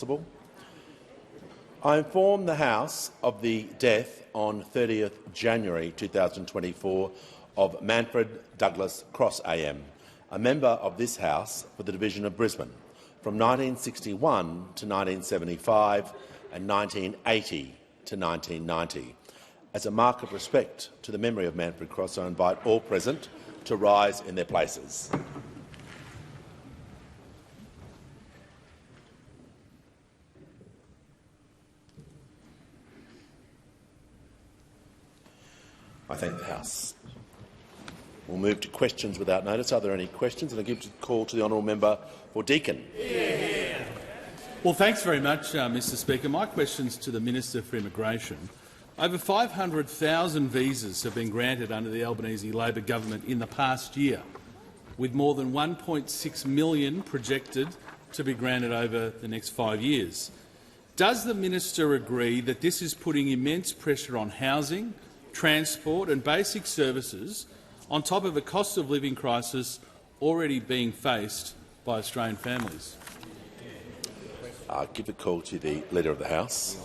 possible. I inform the House of the death on 30th January 2024 of Manfred Douglas Cross AM, a member of this House for the Division of Brisbane from 1961 to 1975 and 1980 to 1990. As a mark of respect to the memory of Manfred Cross, I invite all present to rise in their places. I thank the House. We'll move to questions without notice. Are there any questions? And I give the call to the honourable member for Deakin. Well, thanks very much, Mr Speaker. My question's to the Minister for Immigration. Over 500,000 visas have been granted under the Albanese Labor government in the past year, with more than 1.6 million projected to be granted over the next 5 years. Does the minister agree that this is putting immense pressure on housing, transport and basic services, on top of a cost of living crisis already being faced by Australian families? I give the call to the Leader of the House.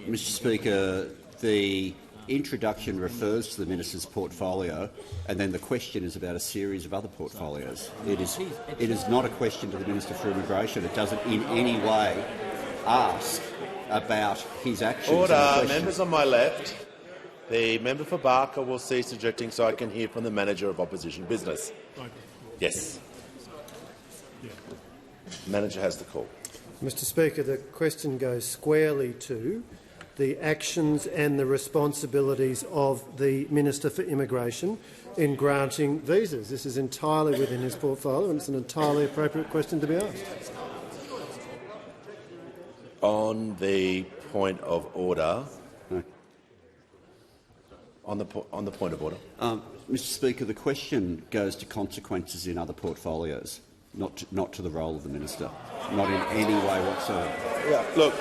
Mr Speaker, the introduction refers to the minister's portfolio, and then the question is about a series of other portfolios. It is not a question to the Minister for Immigration. It doesn't in any way ask about his actions. Order. Members on my left. The member for Barker will cease objecting so I can hear from the Manager of Opposition Business. Yes. The Manager has the call. Mr Speaker, the question goes squarely to the actions and the responsibilities of the Minister for Immigration in granting visas. This is entirely within his portfolio, and it's an entirely appropriate question to be asked. On the point of order. On the point of order. Mr Speaker, the question goes to consequences in other portfolios, not to the role of the minister, not in any way whatsoever. Yeah, look,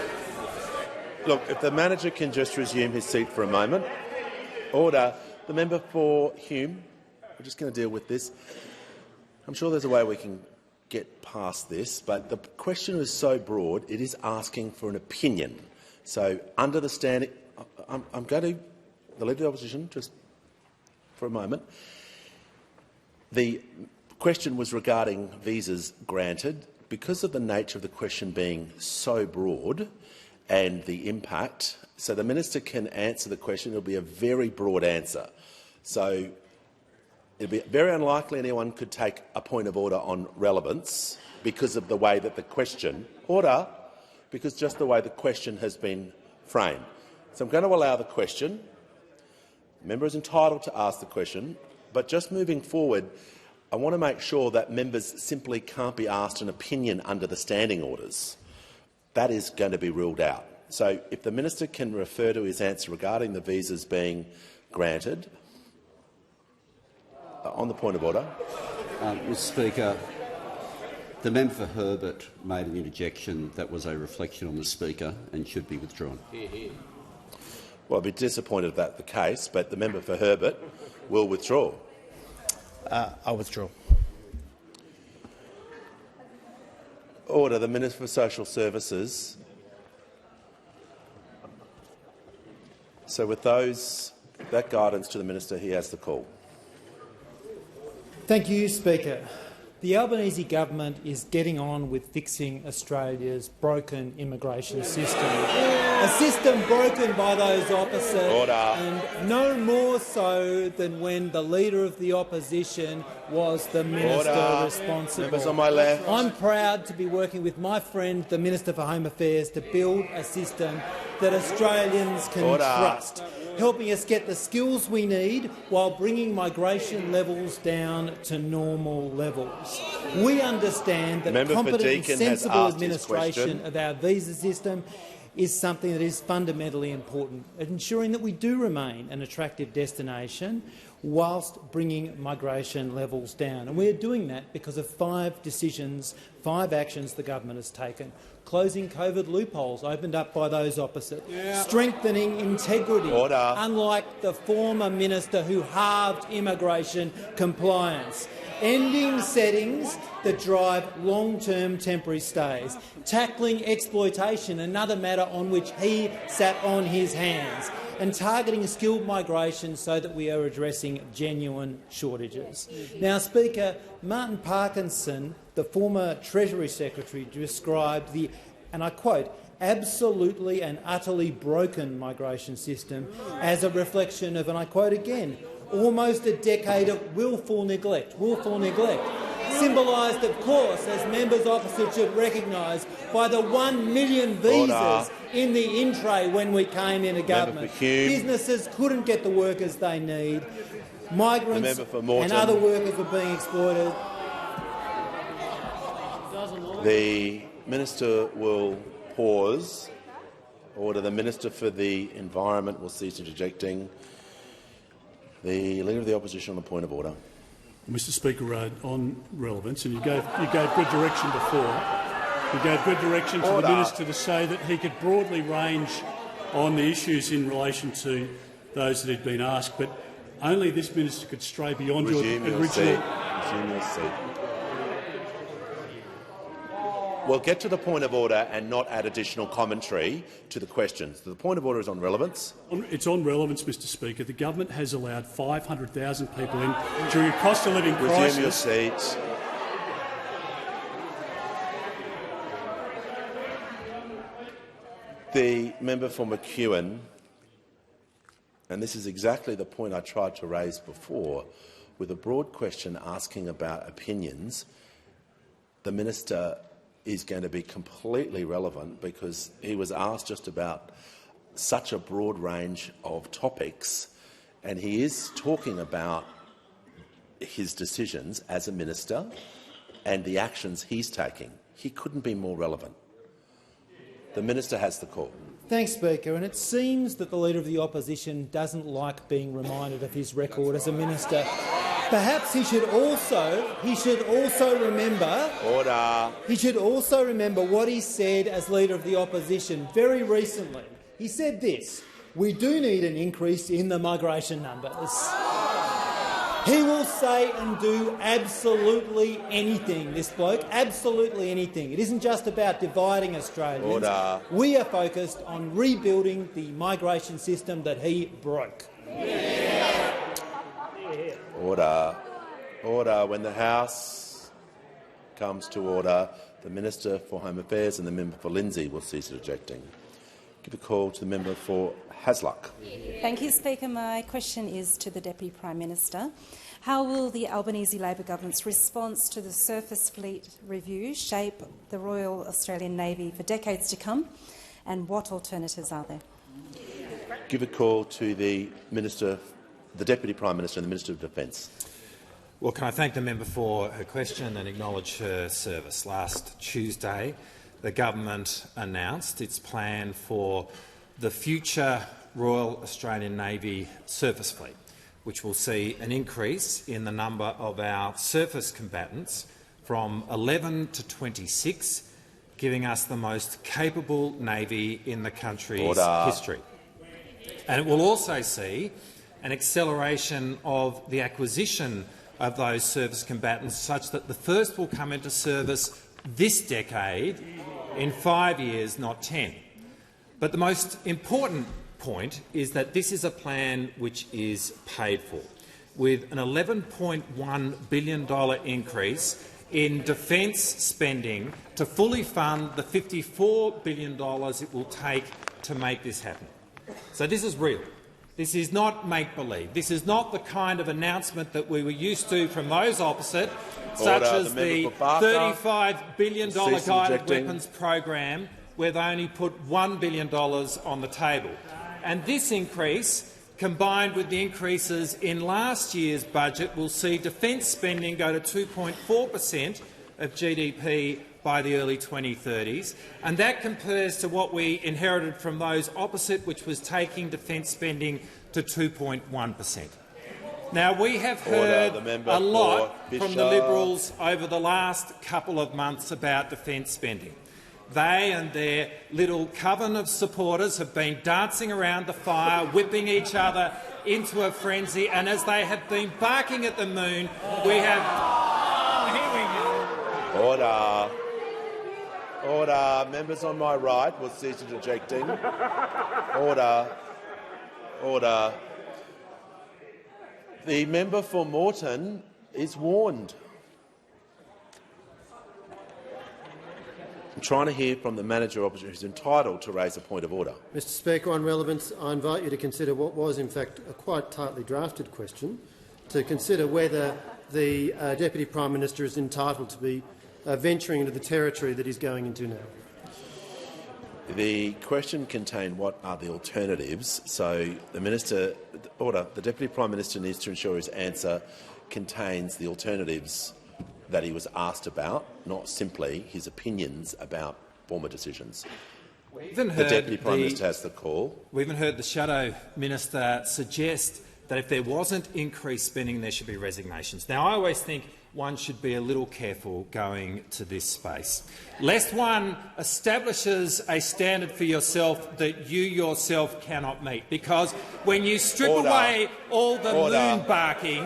if the manager can just resume his seat for a moment. Order. The member for Hume. We're just going to deal with this. I'm sure there's a way we can get past this, but the question is so broad, it is asking for an opinion. So, under the standing, I'm going to. The Leader of the Opposition, just for a moment. The question was regarding visas granted. Because of the nature of the question being so broad and the impact, so the minister can answer the question. It will be a very broad answer. So it will be very unlikely anyone could take a point of order on relevance because of the way that the question because just the way the question has been framed. So I'm going to allow the question. The member is entitled to ask the question, but just moving forward, I want to make sure that members simply can't be asked an opinion under the standing orders. That is going to be ruled out. So if the minister can refer to his answer regarding the visas being granted. On the point of order. Mr Speaker, the member for Herbert made an interjection that was a reflection on the Speaker and should be withdrawn. Well, I'd be disappointed if that's the case, but the member for Herbert will withdraw. I'll withdraw. Order. The Minister for Social Services. So with that guidance to the minister, he has the call. Thank you, Speaker. The Albanese government is getting on with fixing Australia's broken immigration system. A system broken by those opposite, and no more so than when the Leader of the Opposition was the minister responsible. Members on my left. I'm proud to be working with my friend, the Minister for Home Affairs, to build a system that Australians can trust, helping us get the skills we need while bringing migration levels down to normal levels. We understand that competent and sensible administration of our visa system is something that is fundamentally important, ensuring that we do remain an attractive destination whilst bringing migration levels down. And we are doing that because of 5 decisions, 5 actions the government has taken. closing COVID loopholes opened up by those opposite, strengthening integrity, Order. unlike the former minister who halved immigration compliance, ending settings that drive long-term temporary stays, tackling exploitation, another matter on which he sat on his hands, and targeting skilled migration so that we are addressing genuine shortages. Now, Speaker, Martin Parkinson, the former Treasury Secretary, described the, and I quote, absolutely and utterly broken migration system as a reflection of, and I quote again, almost a decade of willful neglect, symbolised, of course, as members opposite should recognise, by the 1 million visas in the in-tray when we came into government. Businesses couldn't get the workers they need. Migrants and other workers were being exploited. The minister will pause. Order. The Minister for the Environment will cease interjecting. The Leader of the Opposition on the point of order. Mr. Speaker, on relevance, and you gave good direction before. You gave good direction to the minister to say that he could broadly range on the issues in relation to those that had been asked, but only this minister could stray beyond your original. Resume your seat. We'll get to the point of order and not add additional commentary to the questions. The point of order is on relevance. It's on relevance, Mr. Speaker. The government has allowed 500,000 people in during a cost of living crisis. Resume your seat. The member for McEwen, and this is exactly the point I tried to raise before, with a broad question asking about opinions, the minister is going to be completely relevant because he was asked just about such a broad range of topics, and he is talking about his decisions as a minister and the actions he's taking. He couldn't be more relevant. The minister has the call. Thanks, Speaker. And it seems that the Leader of the Opposition doesn't like being reminded of his record as a minister. Perhaps he should also remember. Order. He should also remember what he said as Leader of the Opposition very recently. He said this: "We do need an increase in the migration numbers." He will say and do absolutely anything, this bloke, absolutely anything. It isn't just about dividing Australians. Order. We are focused on rebuilding the migration system that he broke. Order. Order. When the House comes to order, the Minister for Home Affairs and the member for Lindsay will cease interjecting. Give a call to the member for Hasluck. Thank you, Speaker. My question is to the Deputy Prime Minister. How will the Albanese Labor government's response to the Surface Fleet Review shape the Royal Australian Navy for decades to come, and what alternatives are there? Give a call to the Minister, the Deputy Prime Minister and the Minister of Defence. Well, can I thank the member for her question and acknowledge her service. Last Tuesday, the government announced its plan for the future Royal Australian Navy surface fleet, which will see an increase in the number of our surface combatants from 11 to 26, giving us the most capable Navy in the country's history. And it will also see an acceleration of the acquisition of those surface combatants, such that the first will come into service this decade in 5 years, not 10. But the most important point is that this is a plan which is paid for, with an $11.1 billion increase in defence spending to fully fund the $54 billion it will take to make this happen. So this is real. This is not make-believe. This is not the kind of announcement that we were used to from those opposite, such as the $35 billion guided weapons program, where they only put $1 billion on the table. And this increase, combined with the increases in last year's budget, will see defence spending go to 2.4% of GDP by the early 2030s, and that compares to what we inherited from those opposite, which was taking defence spending to 2.1%. Now, we have heard a lot from the Liberals over the last couple of months about defence spending. They and their little coven of supporters have been dancing around the fire, whipping each other into a frenzy, and as they have been barking at the moon, we have... Order. Order. Members on my right will cease interjecting. Order. Order. The member for Moreton is warned. I'm trying to hear from the Manager Opposition, who's entitled to raise a point of order. Mr Speaker, on relevance, I invite you to consider what was in fact a quite tightly drafted question, to consider whether the Deputy Prime Minister is entitled to be venturing into the territory that he's going into now. The question contained what are the alternatives. So the Deputy Prime Minister needs to ensure his answer contains the alternatives that he was asked about, not simply his opinions about former decisions. The Deputy Prime Minister has the call. We even heard the Shadow Minister suggest that if there wasn't increased spending, there should be resignations. Now, I always think one should be a little careful going to this space, lest one establishes a standard for yourself that you yourself cannot meet. Because when you strip away all the moon barking,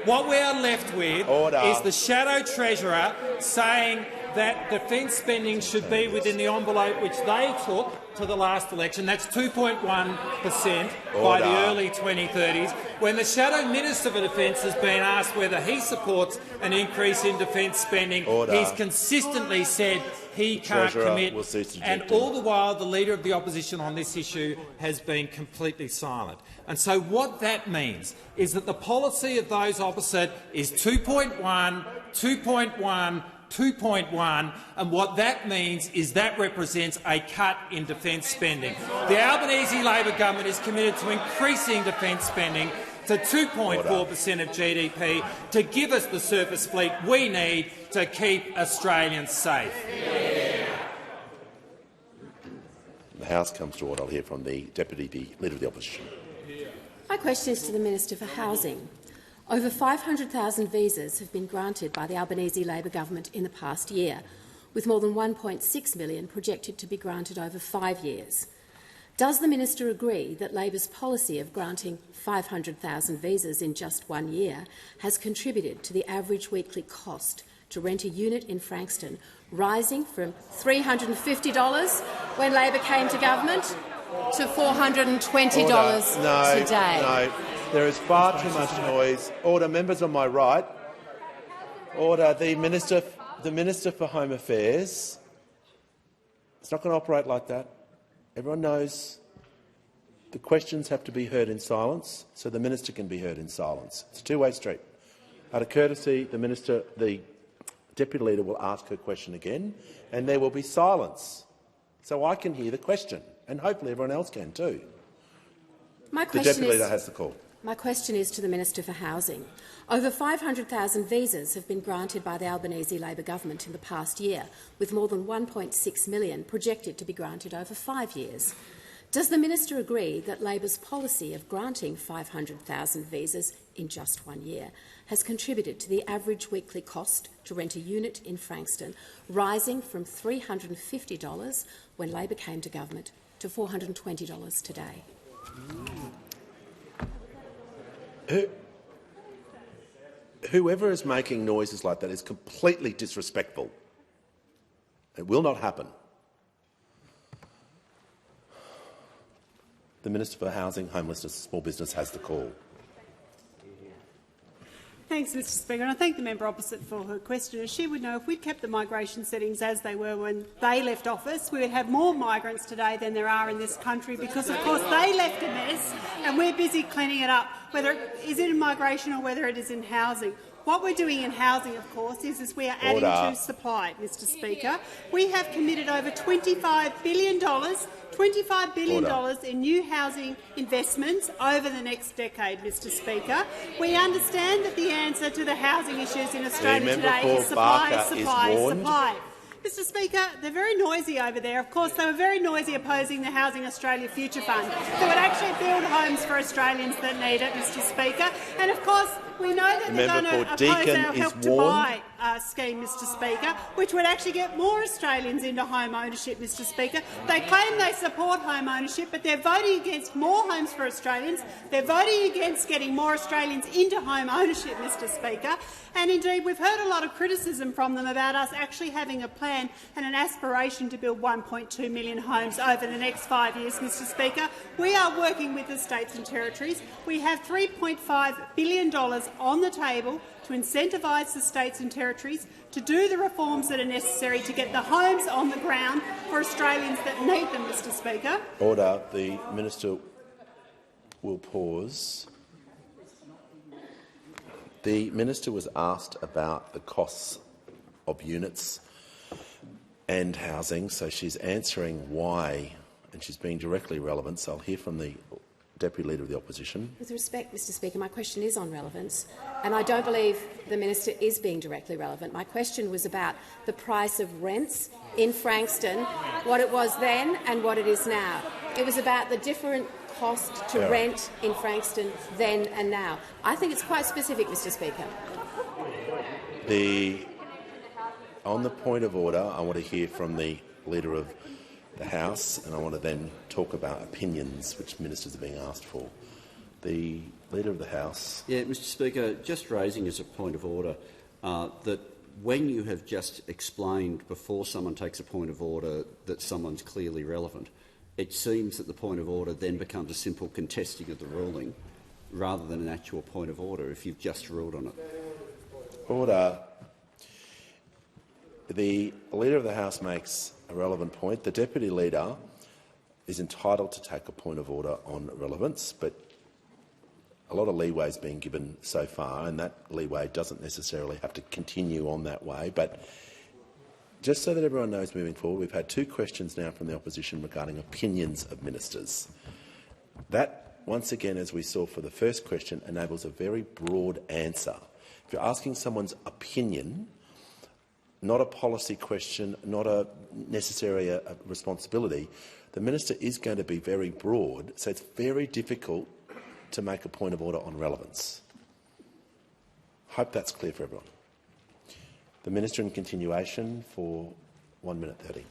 what we are left with is the Shadow Treasurer saying that defence spending should be within the envelope which they took to the last election. That's 2.1% by the early 2030s. When the Shadow Minister for Defence has been asked whether he supports an increase in defence spending, he's consistently said he can't commit, and all the while the Leader of the Opposition on this issue has been completely silent. And so what that means is that the policy of those opposite is 2.1, 2.1, 2.1, and what that means is that represents a cut in defence spending. The Albanese Labor government is committed to increasing defence spending to 2.4% of GDP to give us the surface fleet we need to keep Australians safe. The House comes to order. I'll hear from the Leader of the Opposition. My question is to the Minister for Housing. Over 500,000 visas have been granted by the Albanese Labor government in the past year, with more than 1.6 million projected to be granted over 5 years. Does the minister agree that Labor's policy of granting 500,000 visas in just 1 year has contributed to the average weekly cost to rent a unit in Frankston rising from $350 when Labor came to government to $420 today? No. There is far too much noise. Order. Members on my right. Order. The Minister for Home Affairs. It's not going to operate like that. Everyone knows the questions have to be heard in silence, so the minister can be heard in silence. It's a two-way street. Out of courtesy, the Deputy Leader will ask her question again, and there will be silence, so I can hear the question, and hopefully everyone else can too. The Deputy Leader has the call. My question is to the Minister for Housing. Over 500,000 visas have been granted by the Albanese Labor government in the past year, with more than 1.6 million projected to be granted over 5 years. Does the minister agree that Labor's policy of granting 500,000 visas in just 1 year has contributed to the average weekly cost to rent a unit in Frankston rising from $350 when Labor came to government to $420 today? Whoever is making noises like that is completely disrespectful. It will not happen. The Minister for Housing, Homelessness and Small Business has the call. Thanks, Mr Speaker. And I thank the member opposite for her question. As she would know, if we'd kept the migration settings as they were when they left office, we would have more migrants today than there are in this country because, of course, they left a mess and we're busy cleaning it up, whether it is in migration or whether it is in housing. What we're doing in housing, of course, is we are adding to supply, Mr Speaker. We have committed over $25 billion in new housing investments over the next decade, Mr Speaker. We understand that the answer to the housing issues in Australia today is supply, supply. Mr Speaker, they're very noisy over there. Of course, they were very noisy opposing the Housing Australia Future Fund that would actually build homes for Australians that need it, Mr Speaker. And of course, We know that they're going to oppose our Help to Buy scheme, Mr Speaker, which would actually get more Australians into home ownership, Mr Speaker. They claim they support home ownership, but they're voting against more homes for Australians. They're voting against getting more Australians into home ownership, Mr Speaker. And indeed, we've heard a lot of criticism from them about us actually having a plan and an aspiration to build 1.2 million homes over the next 5 years, Mr Speaker. We are working with the states and territories. We have $3.5 billion on the table to incentivise the states and territories to do the reforms that are necessary to get the homes on the ground for Australians that need them, Mr Speaker. Order. The minister will pause. The minister was asked about the costs of units and housing, so she's answering why, and she's being directly relevant. So I'll hear from the Deputy Leader of the Opposition. With respect, Mr Speaker, my question is on relevance, and I don't believe the minister is being directly relevant. My question was about the price of rents in Frankston, what it was then and what it is now. It was about the different cost to rent in Frankston then and now. I think it's quite specific, Mr Speaker. On the point of order, I want to hear from the Leader of the House, and I want to then talk about opinions which ministers are being asked for. The Leader of the House. Yeah, Mr Speaker, just raising as a point of order that when you have just explained before someone takes a point of order that someone's clearly relevant, it seems that the point of order then becomes a simple contesting of the ruling rather than an actual point of order if you've just ruled on it. Order. The Leader of the House makes a relevant point. The Deputy Leader is entitled to take a point of order on relevance, but a lot of leeway is being given so far, and that leeway doesn't necessarily have to continue on that way. But just so that everyone knows moving forward, we've had 2 questions now from the opposition regarding opinions of ministers. That, once again, as we saw for the first question, enables a very broad answer. If you're asking someone's opinion, not a policy question, not necessarily a responsibility, the minister is going to be very broad, so it's very difficult to make a point of order on relevance. Hope that's clear for everyone. The minister in continuation for 1 minute 30.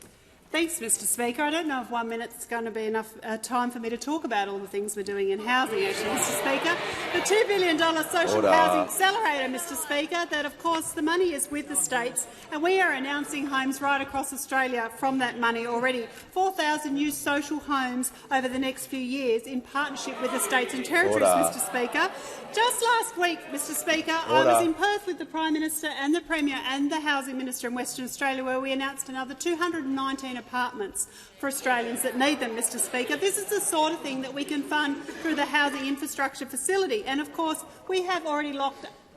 Thanks, Mr Speaker. I don't know if 1 minute's going to be enough time for me to talk about all the things we're doing in housing, actually, Mr Speaker. The $2 billion social housing accelerator, Mr Speaker, that, of course, the money is with the states, and we are announcing homes right across Australia from that money already. 4,000 new social homes over the next few years in partnership with the states and territories, Mr Speaker. Just last week, Mr Speaker, I was in Perth with the Prime Minister and the Premier and the Housing Minister in Western Australia, where we announced another 219 apartments for Australians that need them, Mr Speaker. This is the sort of thing that we can fund through the Housing Infrastructure Facility. And, of course, we have already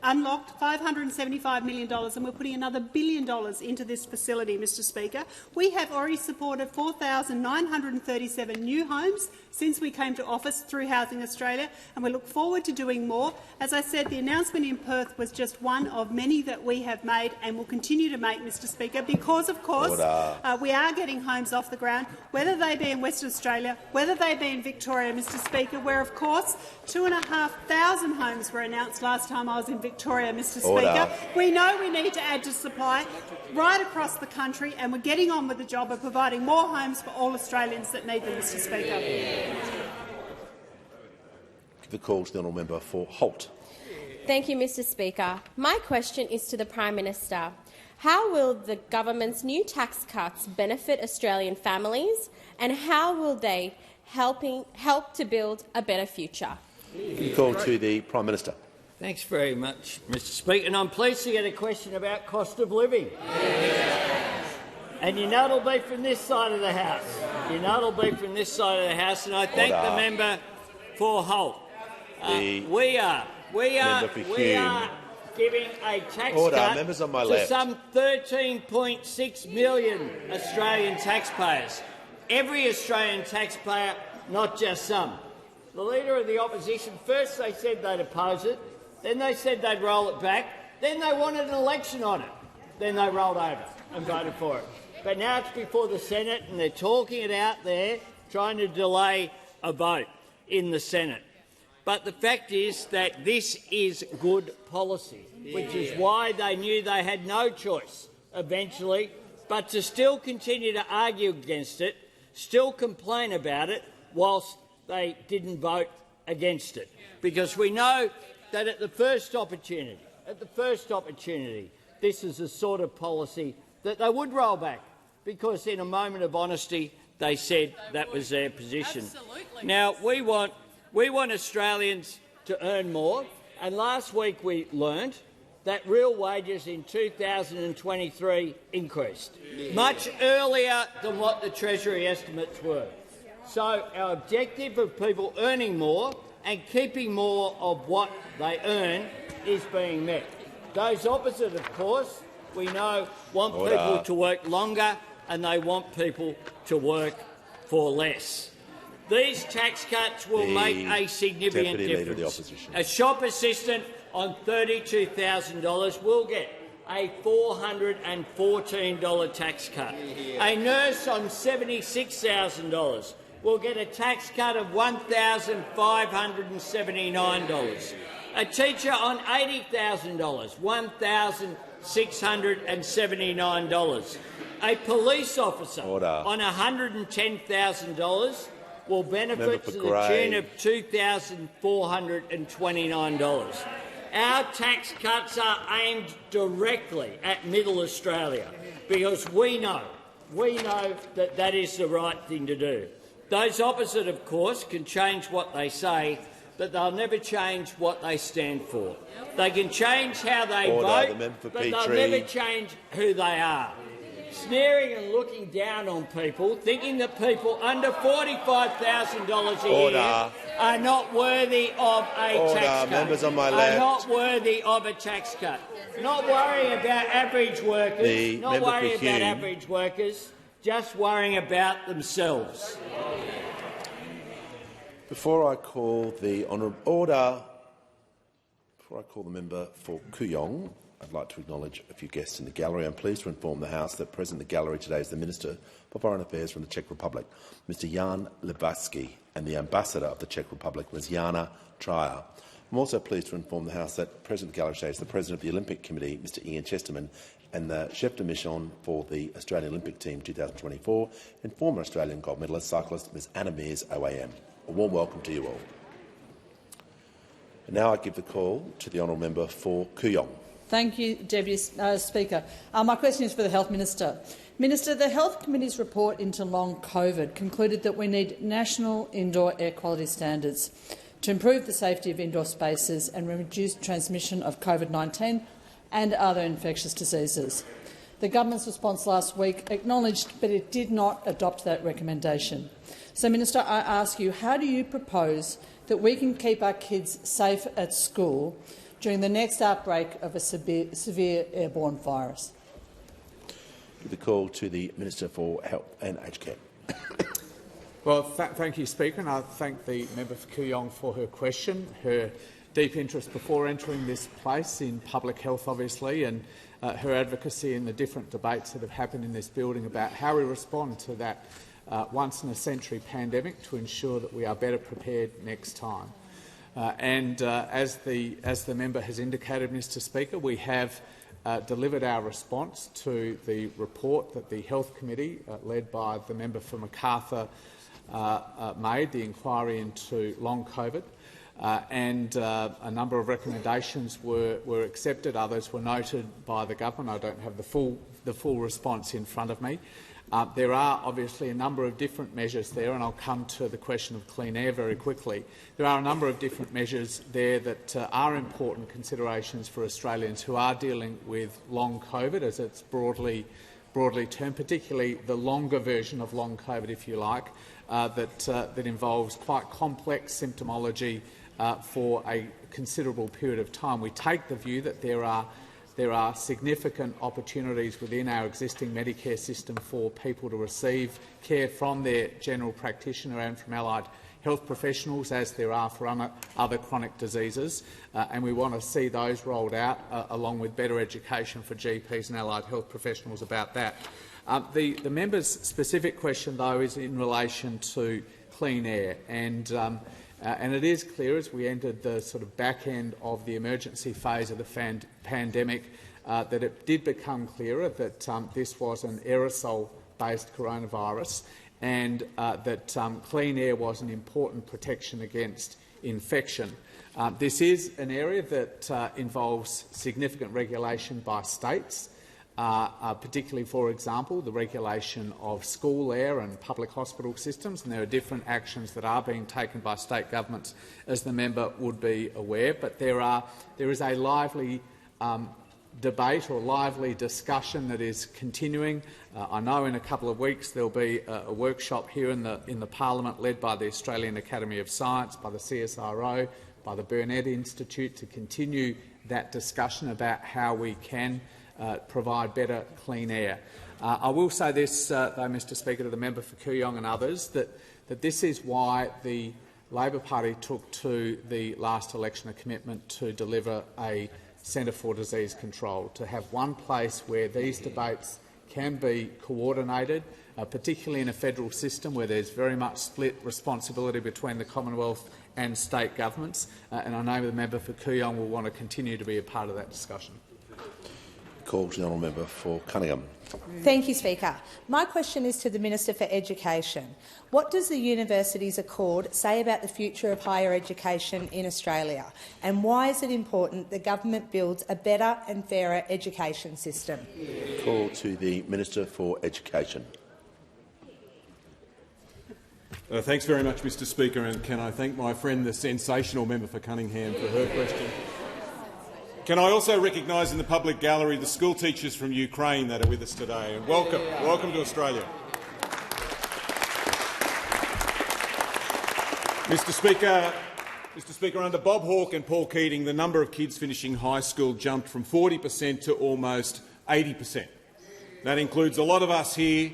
unlocked $575 million, and we're putting another $1 billion into this facility, Mr Speaker. We have already supported 4,937 new homes since we came to office through Housing Australia, and we look forward to doing more. As I said, the announcement in Perth was just one of many that we have made and will continue to make, Mr Speaker, because, of course, we are getting homes off the ground, whether they be in Western Australia, whether they be in Victoria, Mr Speaker, where, of course, 2,500 homes were announced last time I was in Victoria, Mr Speaker. We know we need to add to supply right across the country, and we're getting on with the job of providing more homes for all Australians that need them, Mr Speaker. Give the call to the honourable member for Holt. Thank you, Mr Speaker. My question is to the Prime Minister. How will the government's new tax cuts benefit Australian families, and how will they help to build a better future? Give the call to the Prime Minister. Thanks very much, Mr Speaker. And I'm pleased to get a question about cost of living. And you know it'll be from this side of the House. You know it'll be from this side of the House, and I thank the member for Holt. We are giving a tax cut to some 13.6 million Australian taxpayers. Every Australian taxpayer, not just some. The Leader of the Opposition, first they said they'd oppose it, then they said they'd roll it back, then they wanted an election on it, then they rolled over and voted for it. But now it's before the Senate and they're talking it out there, trying to delay a vote in the Senate. But the fact is that this is good policy, which is why they knew they had no choice eventually but to still continue to argue against it, still complain about it, whilst they didn't vote against it. Because we know that at the first opportunity, this is the sort of policy that they would roll back, because in a moment of honesty they said that was their position. Absolutely. Now, we want Australians to earn more, and last week we learned that real wages in 2023 increased, much earlier than what the Treasury estimates were. So our objective of people earning more and keeping more of what they earn is being met. Those opposite, of course, we know want people to work longer, and they want people to work for less. These tax cuts will make a significant difference. A shop assistant on $32,000 will get a $414 tax cut. A nurse on $76,000 will get a tax cut of $1,579. A teacher on $80,000, $1,679. A police officer on $110,000 will benefit to the tune of $2,429. Our tax cuts are aimed directly at Middle Australia because we know that that is the right thing to do. Those opposite, of course, can change what they say, but they'll never change what they stand for. They can change how they vote, but they'll never change who they are. Sneering and looking down on people, thinking that people under $45,000 a year are not worthy of a tax cut, are not worthy of a tax cut. Not worrying about average workers, just worrying about themselves. Before I call the member for Kooyong, I'd like to acknowledge a few guests in the gallery. I'm pleased to inform the House that present in the gallery today is the Minister for Foreign Affairs from the Czech Republic, Mr Jan Lipavsky, and the Ambassador of the Czech Republic, Ms Jana Trier. I'm also pleased to inform the House that present in the gallery today is the President of the Olympic Committee, Mr Ian Chesterman, and the chef de mission for the Australian Olympic Team 2024 and former Australian gold medalist cyclist Ms Anna Mears OAM. A warm welcome to you all. And now I give the call to the honourable member for Kooyong. Thank you, Deputy Speaker. My question is for the Health Minister. Minister, the Health Committee's report into long COVID concluded that we need national indoor air quality standards to improve the safety of indoor spaces and reduce transmission of COVID-19 and other infectious diseases. The government's response last week acknowledged, but it did not adopt that recommendation. So, Minister, I ask you, how do you propose that we can keep our kids safe at school during the next outbreak of a severe airborne virus? Give the call to the Minister for Health and Aged Care. Well, thank you, Speaker, and I thank the member for Kooyong for her question, her deep interest before entering this place in public health, obviously, and her advocacy in the different debates that have happened in this building about how we respond to that once-in-a-century pandemic to ensure that we are better prepared next time. As the member has indicated, Mr Speaker, we have delivered our response to the report that the Health Committee, led by the member for Macarthur, made, the inquiry into long COVID, and a number of recommendations were accepted. Others were noted by the government. I don't have the full response in front of me. There are obviously a number of different measures there, and I'll come to the question of clean air very quickly. There are a number of different measures there that are important considerations for Australians who are dealing with long COVID, as it's broadly termed, particularly the longer version of long COVID, if you like, that involves quite complex symptomology for a considerable period of time. We take the view that there are significant opportunities within our existing Medicare system for people to receive care from their general practitioner and from allied health professionals, as there are for other chronic diseases, and we want to see those rolled out, along with better education for GPs and allied health professionals about that. The member's specific question, though, is in relation to clean air, and And it is clear, as we entered the sort of back end of the emergency phase of the pandemic, that it did become clearer that this was an aerosol-based coronavirus, and that clean air was an important protection against infection. This is an area that involves significant regulation by states, particularly, for example, the regulation of school air and public hospital systems, and there are different actions that are being taken by state governments, as the member would be aware. But there is a lively debate or lively discussion that is continuing. I know in a couple of weeks there will be a workshop here in the Parliament led by the Australian Academy of Science, by the CSIRO, by the Burnet Institute, to continue that discussion about how we can provide better clean air. I will say this, though, Mr Speaker, to the member for Kooyong and others, that this is why the Labor Party took to the last election a commitment to deliver a Centre for Disease Control, to have one place where these debates can be coordinated, particularly in a federal system where there's very much split responsibility between the Commonwealth and state governments. And I know the member for Kooyong will want to continue to be a part of that discussion. Call to the honourable member for Cunningham. Thank you, Speaker. My question is to the Minister for Education. What does the Universities Accord say about the future of higher education in Australia, and why is it important the government builds a better and fairer education system? Call to the Minister for Education. Thanks very much, Mr Speaker, and can I thank my friend, the sensational member for Cunningham, for her question. Can I also recognise in the public gallery the school teachers from Ukraine that are with us today, and welcome to Australia. Mr Speaker, under Bob Hawke and Paul Keating, the number of kids finishing high school jumped from 40% to almost 80%. That includes a lot of us here.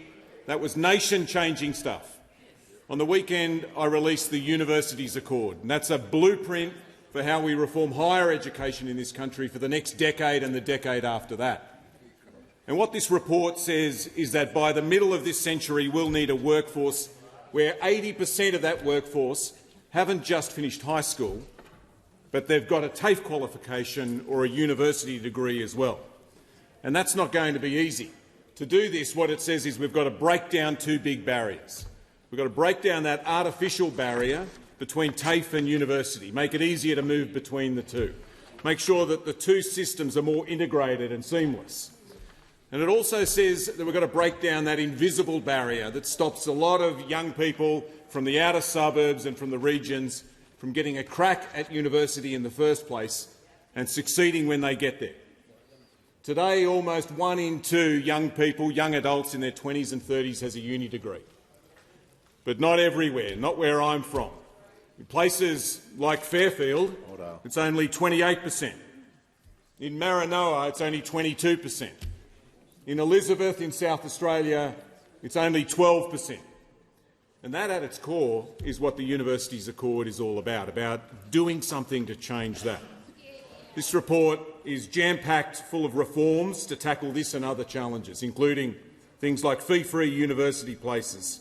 That was nation-changing stuff. On the weekend, I released the Universities Accord, and that's a blueprint for how we reform higher education in this country for the next decade and the decade after that. And what this report says is that by the middle of this century we'll need a workforce where 80% of that workforce haven't just finished high school, but they've got a TAFE qualification or a university degree as well. And that's not going to be easy. To do this, what it says is we've got to break down two big barriers. We've got to break down that artificial barrier between TAFE and university, make it easier to move between the two, make sure that the two systems are more integrated and seamless. And it also says that we've got to break down that invisible barrier that stops a lot of young people from the outer suburbs and from the regions from getting a crack at university in the first place and succeeding when they get there. Today, almost 1 in 2 young people, young adults in their 20s and 30s, has a uni degree. But not everywhere, not where I'm from. In places like Fairfield, it's only 28%. In Maranoa, it's only 22%. In Elizabeth, in South Australia, it's only 12%. And that, at its core, is what the Universities Accord is all about doing something to change that. This report is jam-packed full of reforms to tackle this and other challenges, including things like fee-free university places,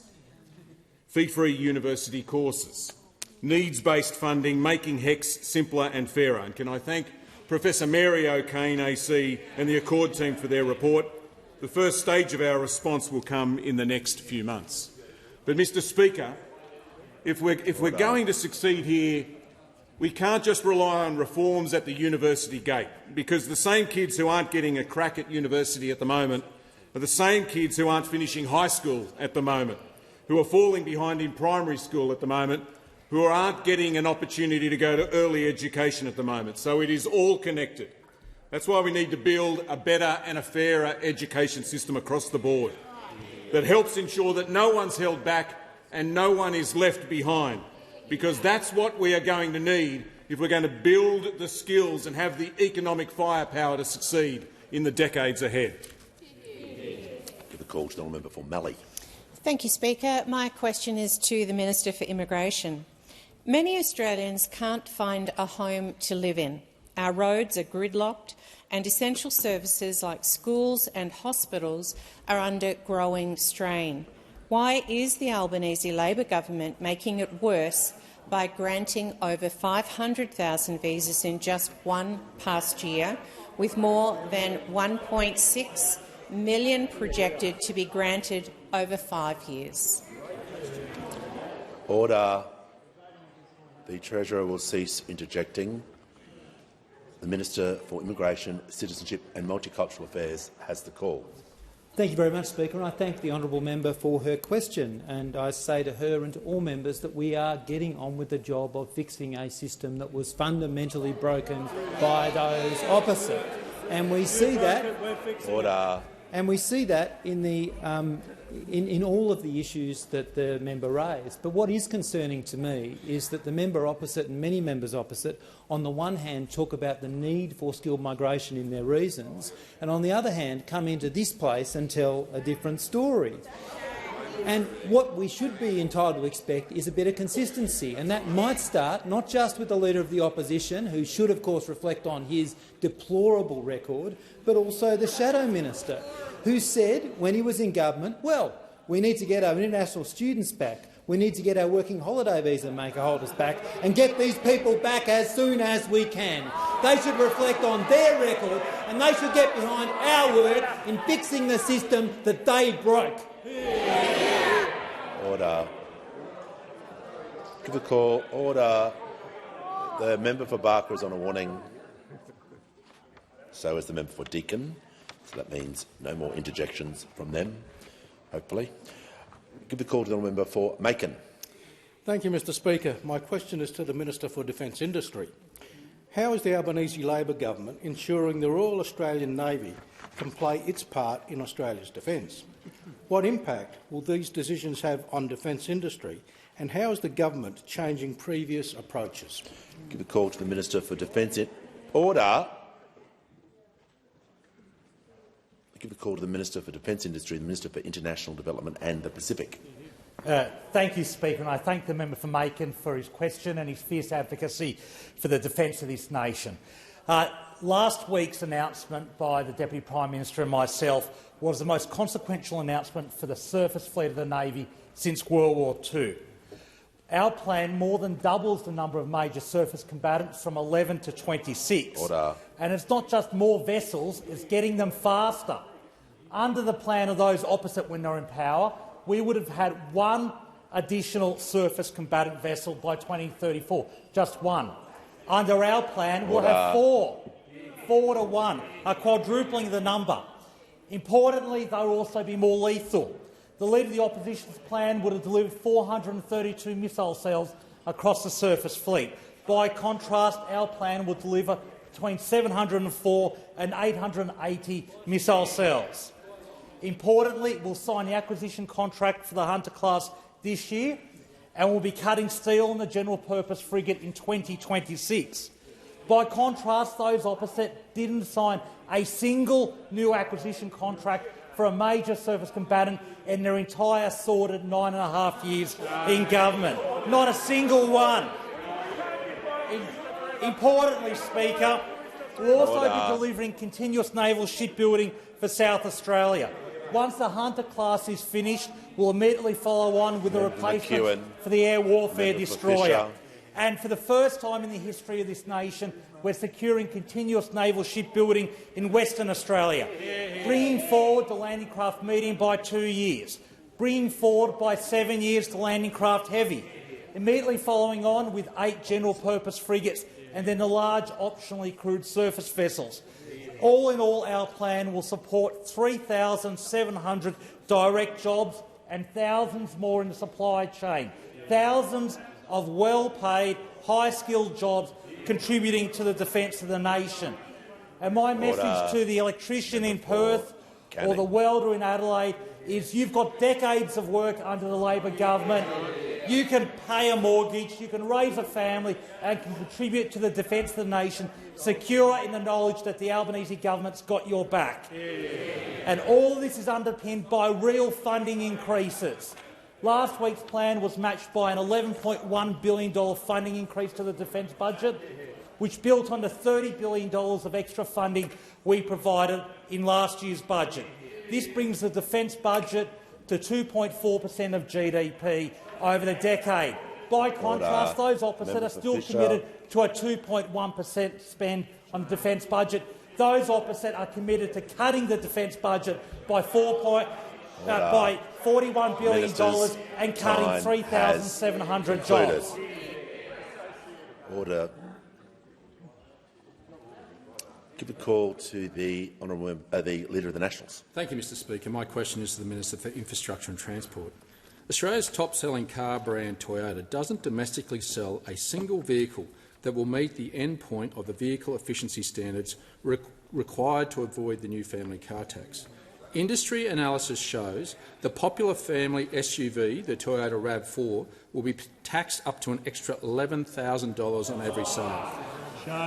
fee-free university courses, needs-based funding, making HECS simpler and fairer. And can I thank Professor Mary O'Kane, AC, and the Accord team for their report. The first stage of our response will come in the next few months. But, Mr Speaker, if we're going to succeed here, we can't just rely on reforms at the university gate, because the same kids who aren't getting a crack at university at the moment are the same kids who aren't finishing high school at the moment, who are falling behind in primary school at the moment, who aren't getting an opportunity to go to early education at the moment. So it is all connected. That's why we need to build a better and a fairer education system across the board that helps ensure that no one's held back and no one is left behind, because that's what we are going to need if we're going to build the skills and have the economic firepower to succeed in the decades ahead. Give the call to the member for Mallee. Thank you, Speaker. My question is to the Minister for Immigration. Many Australians can't find a home to live in. Our roads are gridlocked and essential services like schools and hospitals are under growing strain. Why is the Albanese Labor government making it worse by granting over 500,000 visas in just one past year, with more than 1.6 million projected to be granted over 5 years. Order. The Treasurer will cease interjecting. The Minister for Immigration, Citizenship and Multicultural Affairs has the call. Thank you very much, Speaker. And I thank the honourable member for her question. And I say to her and to all members that we are getting on with the job of fixing a system that was fundamentally broken by those opposite. And we see that. Order. And we see that in the in all of the issues that the member raised. But what is concerning to me is that the member opposite and many members opposite, on the one hand, talk about the need for skilled migration in their reasons, and on the other hand, come into this place and tell a different story. And what we should be entitled to expect is a bit of consistency, and that might start not just with the Leader of the Opposition, who should of course reflect on his deplorable record, but also the Shadow Minister, who said when he was in government, well, we need to get our international students back, we need to get our working holiday visa maker holders back and get these people back as soon as we can. They should reflect on their record and they should get behind our work in fixing the system that they broke. Order. Give a call. Order. The member for Barker is on a warning. So is the member for Deakin. So that means no more interjections from them, hopefully. Give the call to the member for Macon. Thank you, Mr Speaker. My question is to the Minister for Defence Industry. How is the Albanese Labor government ensuring the Royal Australian Navy can play its part in Australia's defence? What impact will these decisions have on defence industry, and how is the government changing previous approaches? Give a call to the Minister for Defence. Order. Give a call to the Minister for Defence Industry, the Minister for International Development and the Pacific. Thank you, Speaker, and I thank the member for Macon for his question and his fierce advocacy for the defence of this nation. Last week's announcement by the Deputy Prime Minister and myself was the most consequential announcement for the surface fleet of the Navy since World War II. Our plan more than doubles the number of major surface combatants from 11 to 26. Order. And it's not just more vessels, it's getting them faster. Under the plan of those opposite when they're in power, we would have had one additional surface combatant vessel by 2034, just one. Under our plan, we'll have four to one, a quadrupling the number. Importantly, they'll also be more lethal. The Leader of the Opposition's plan would have delivered 432 missile cells across the surface fleet. By contrast, our plan will deliver between 704 and 880 missile cells. Importantly, we'll sign the acquisition contract for the Hunter-class this year, and we'll be cutting steel on the general-purpose frigate in 2026. By contrast, those opposite didn't sign a single new acquisition contract for a major surface combatant in their entire sordid 9.5 years in government. Not a single one. Importantly, Speaker, we'll also be delivering continuous naval shipbuilding for South Australia. Once the Hunter-class is finished, we'll immediately follow on with the replacement for the air warfare destroyer. And for the first time in the history of this nation, we're securing continuous naval shipbuilding in Western Australia, bringing forward the landing craft medium by 2 years, bringing forward by 7 years the landing craft heavy, immediately following on with 8 general-purpose frigates and then the large optionally crewed surface vessels. All in all, our plan will support 3,700 direct jobs and thousands more in the supply chain, thousands of well-paid, high-skilled jobs contributing to the defence of the nation. And my message to the electrician in Perth or the welder in Adelaide is you've got decades of work under the Labor government. You can pay a mortgage, you can raise a family and can contribute to the defence of the nation, secure in the knowledge that the Albanese government's got your back. And all of this is underpinned by real funding increases. Last week's plan was matched by an $11.1 billion funding increase to the defence budget, which built on the $30 billion of extra funding we provided in last year's budget. This brings the defence budget to 2.4% of GDP over the decade. By contrast, those opposite are still committed to a 2.1% spend on the defence budget. Those opposite are committed to cutting the defence budget by $41 billion and cutting 3,700 jobs. Order. Give a call to the honourable the Leader of the Nationals. Thank you, Mr Speaker. My question is to the Minister for Infrastructure and Transport. Australia's top-selling car brand Toyota doesn't domestically sell a single vehicle that will meet the endpoint of the vehicle efficiency standards required to avoid the new family car tax. Industry analysis shows the popular family SUV, the Toyota RAV4, will be taxed up to an extra $11,000 on every sale.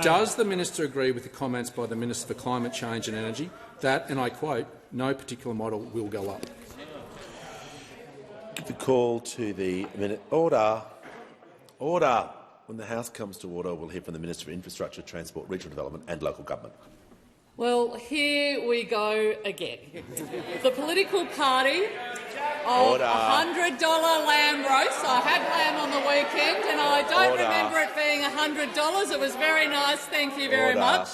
Does the minister agree with the comments by the Minister for Climate Change and Energy that, and I quote, no particular model will go up? Give the call to the Order. Order. When the House comes to order, we'll hear from the Minister for Infrastructure, Transport, Regional Development and Local Government. Well, here we go again. The political party of $100 lamb roast. I had lamb on the weekend and I don't remember it being $100. It was very nice, thank you very much.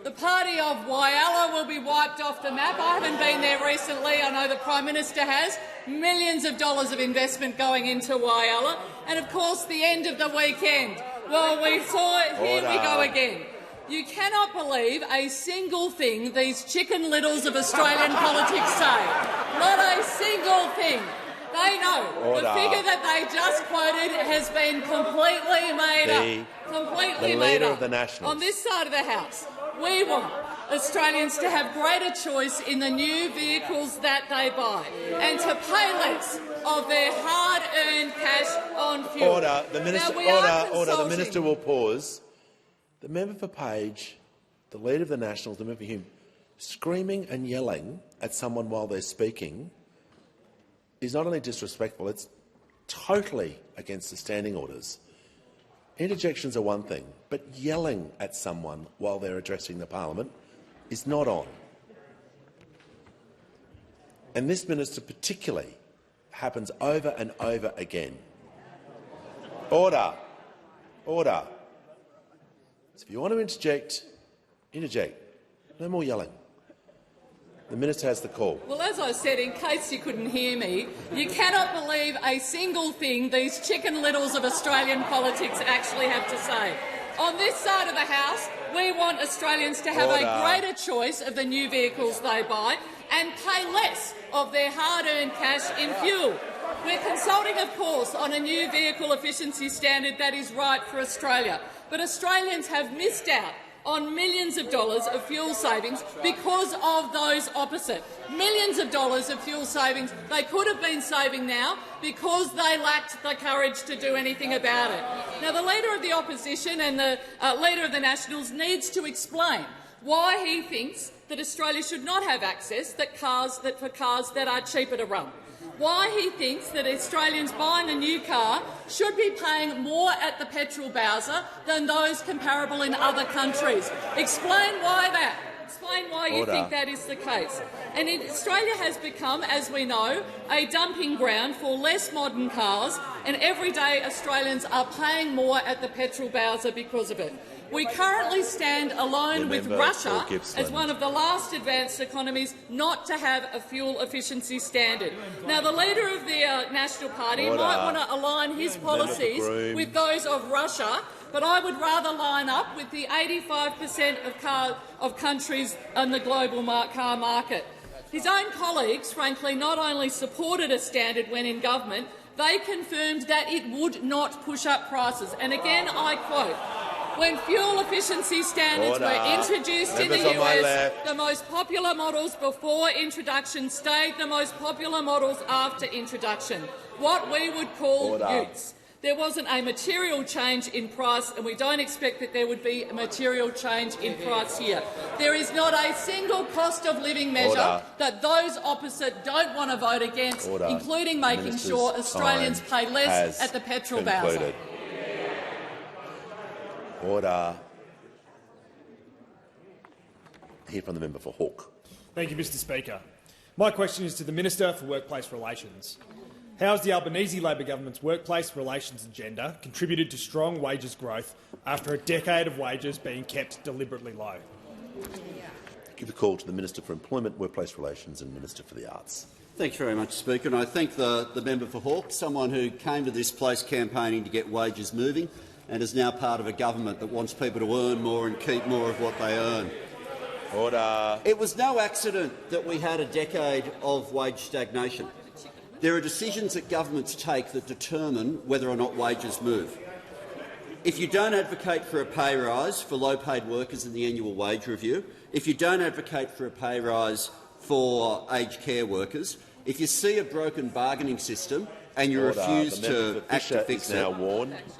The party of Whyalla will be wiped off the map. I haven't been there recently. I know the Prime Minister has. Millions of dollars of investment going into Whyalla. And, of course, the end of the weekend. Well, we saw it. Here we go again. You cannot believe a single thing these chicken littles of Australian politics say. Not a single thing. They know. The figure that they just quoted has been completely made up. Completely made up. On this side of the House, we want Australians to have greater choice in the new vehicles that they buy and to pay less of their hard-earned cash on fuel. Order. The minister, The minister will pause. The member for Page, the Leader of the Nationals, the member for Hume, screaming and yelling at someone while they're speaking is not only disrespectful, it's totally against the standing orders. Interjections are one thing, but yelling at someone while they're addressing the parliament is not on. And this minister particularly happens over and over again. Order. Order. So if you want to interject, interject. No more yelling. The minister has the call. Well, as I said, in case you couldn't hear me, you cannot believe a single thing these chicken littles of Australian politics actually have to say. On this side of the House, we want Australians to have a greater choice of the new vehicles they buy and pay less of their hard-earned cash in fuel. We're consulting, of course, on a new vehicle efficiency standard that is right for Australia. But Australians have missed out on millions of dollars of fuel savings because of those opposite. Millions of dollars of fuel savings they could have been saving now because they lacked the courage to do anything about it. Now, the Leader of the Opposition and the Leader of the Nationals needs to explain why he thinks that Australia should not have access for cars that are cheaper to run. Why he thinks that Australians buying a new car should be paying more at the petrol bowser than those comparable in other countries. Explain why that. Explain why you think that is the case. And Australia has become, as we know, a dumping ground for less modern cars, and every day Australians are paying more at the petrol bowser because of it. We currently stand alone with Russia as one of the last advanced economies not to have a fuel efficiency standard. Now, the Leader of the National Party might want to align his policies with those of Russia, but I would rather line up with the 85% of countries on the global car market. His own colleagues, frankly, not only supported a standard when in government, they confirmed that it would not push up prices. And again, I quote, when fuel efficiency standards were introduced in the US, the most popular models before introduction stayed the most popular models after introduction, what we would call utes. There wasn't a material change in price, and we don't expect that there would be a material change in price here. There is not a single cost of living measure that those opposite don't want to vote against, including making sure Australians pay less at the petrol bowser. Order. Hear from the member for Hawke. Thank you, Mr Speaker. My question is to the Minister for Workplace Relations. How has the Albanese Labor government's workplace relations agenda contributed to strong wages growth after a decade of wages being kept deliberately low? Give a call to the Minister for Employment, Workplace Relations and Minister for the Arts. Thanks very much, Speaker. And I thank the member for Hawke, someone who came to this place campaigning to get wages moving and is now part of a government that wants people to earn more and keep more of what they earn. Order. It was no accident that we had a decade of wage stagnation. There are decisions that governments take that determine whether or not wages move. If you don't advocate for a pay rise for low-paid workers in the annual wage review, if you don't advocate for a pay rise for aged care workers, if you see a broken bargaining system and you refuse to act to fix it,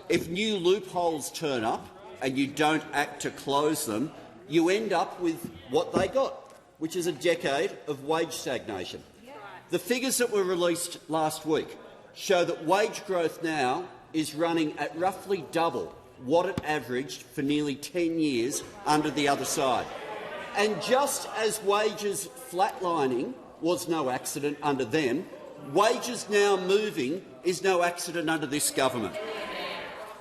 if new loopholes turn up and you don't act to close them, you end up with what they got, which is a decade of wage stagnation. The figures that were released last week show that wage growth now is running at roughly double what it averaged for nearly 10 years under the other side. And just as wages flatlining was no accident under them, wages now moving is no accident under this government.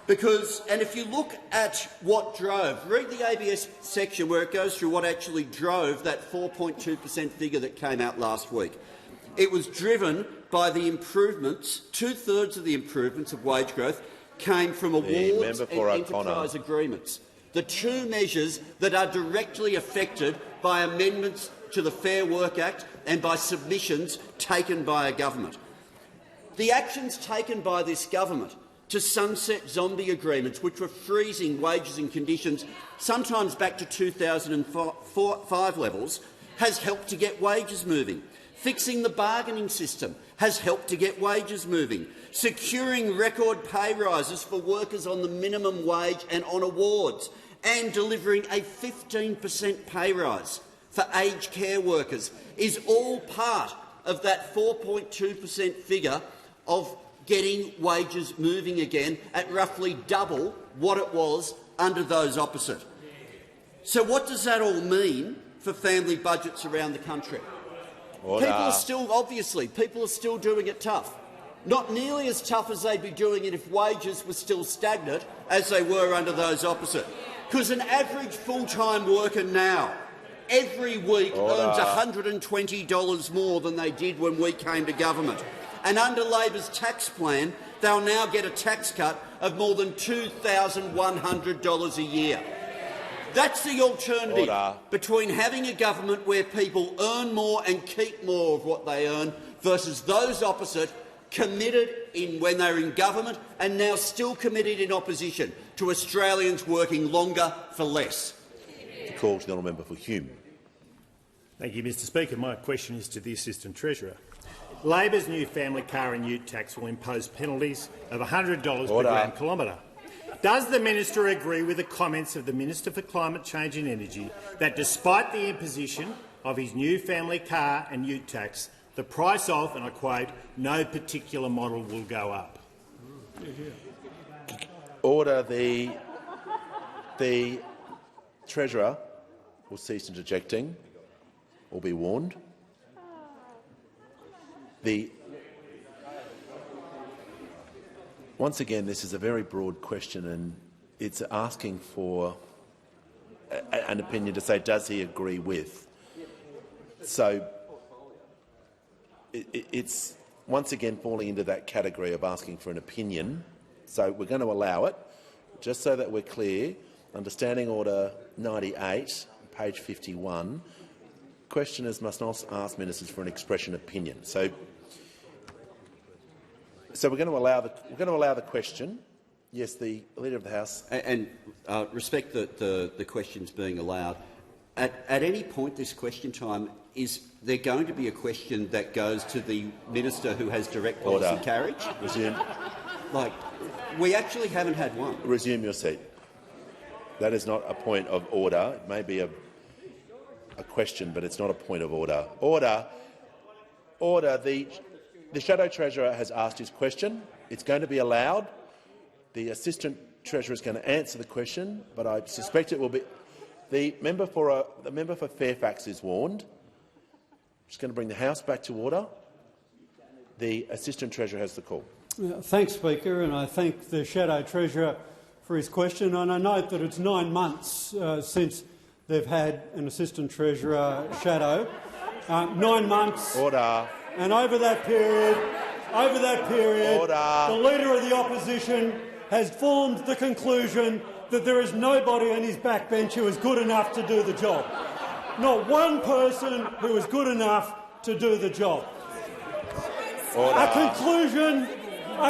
And if you look at what drove, read the ABS section where it goes through what actually drove that 4.2% figure that came out last week. It was driven by the improvements. Two-thirds of the improvements of wage growth came from awards and enterprise agreements, the two measures that are directly affected by amendments to the Fair Work Act and by submissions taken by a government. The actions taken by this government to sunset zombie agreements, which were freezing wages and conditions sometimes back to 2005 levels, has helped to get wages moving. Fixing the bargaining system has helped to get wages moving. Securing record pay rises for workers on the minimum wage and on awards, and delivering a 15% pay rise for aged care workers is all part of that 4.2% figure of getting wages moving again at roughly double what it was under those opposite. So what does that all mean for family budgets around the country? Order. People are still doing it tough. Not nearly as tough as they'd be doing it if wages were still stagnant as they were under those opposite. Because an average full-time worker now every week earns $120 more than they did when we came to government. And under Labor's tax plan, they'll now get a tax cut of more than $2,100 a year. That's the alternative between having a government where people earn more and keep more of what they earn versus those opposite committed when they were in government and now still committed in opposition to Australians working longer for less. The call to the honourable member for Hume. Thank you, Mr Speaker. My question is to the Assistant Treasurer. Labor's new family car and ute tax will impose penalties of $100 per gram kilometre. Does the minister agree with the comments of the Minister for Climate Change and Energy that despite the imposition of his new family car and ute tax, the price of, and I quote, no particular model will go up? Order. The Treasurer will cease interjecting or be warned. Once again, this is a very broad question and it's asking for an opinion to say, does he agree with? So it's once again falling into that category of asking for an opinion. So we're going to allow it, just so that we're clear. Under Standing Order 98, page 51, questioners must not ask ministers for an expression of opinion. So we're going to allow the question. Yes, the Leader of the House. And respect the questions being allowed. At any point this question time, is there going to be a question that goes to the minister who has direct policy carriage? Resume. We actually haven't had one. Resume your seat. That is not a point of order. It may be a question, but it's not a point of order. Order. The Shadow Treasurer has asked his question. It's going to be allowed. The Assistant Treasurer is going to answer the question, but I suspect it will be. The member for Fairfax is warned. I'm just going to bring the House back to order. The Assistant Treasurer has the call. Thanks, Speaker, and I thank the Shadow Treasurer for his question. And I note that it's 9 months since they've had an Assistant Treasurer shadow. 9 months. Order. And over that period, Order. the Leader of the Opposition has formed the conclusion that there is nobody on his backbench who is good enough to do the job. Not one person who is good enough to do the job. Order. A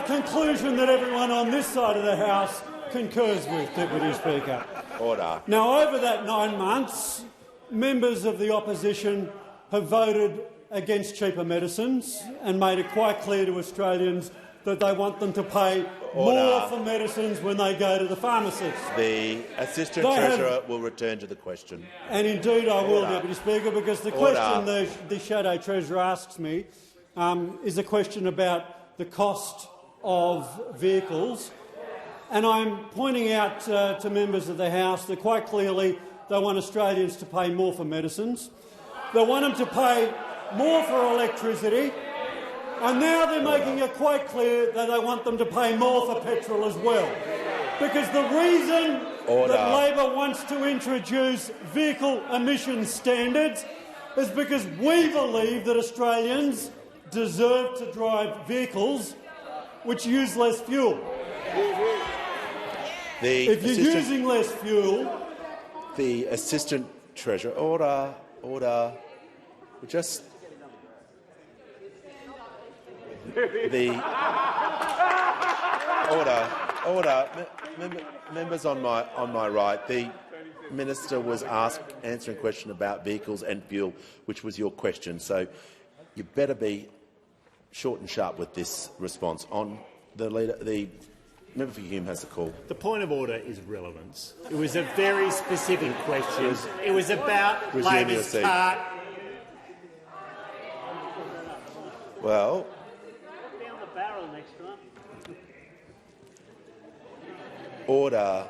conclusion that everyone on this side of the House concurs with, Deputy Speaker. Order. Now, over that 9 months, members of the opposition have voted against cheaper medicines and made it quite clear to Australians that they want them to pay more for medicines when they go to the pharmacist. The Assistant Treasurer will return to the question. And indeed I will, Deputy Speaker, because the question the Shadow Treasurer asks me is a question about the cost of vehicles. And I'm pointing out to members of the House that quite clearly they want Australians to pay more for medicines. They want them to pay more for electricity. And now they're making it quite clear that they want them to pay more for petrol as well. Because the reason that Labor wants to introduce vehicle emission standards is because we believe that Australians deserve to drive vehicles which use less fuel. If you're using less fuel... The Assistant Treasurer... Order. Just... Order. Members on my right, the Minister was answering a question about vehicles and fuel, which was your question. So you better be short and sharp with this response. On the leader, the member for Hume has the call. The point of order is relevance. It was a very specific question. It was about Labor's cart. Well. Down the barrel next time. Order.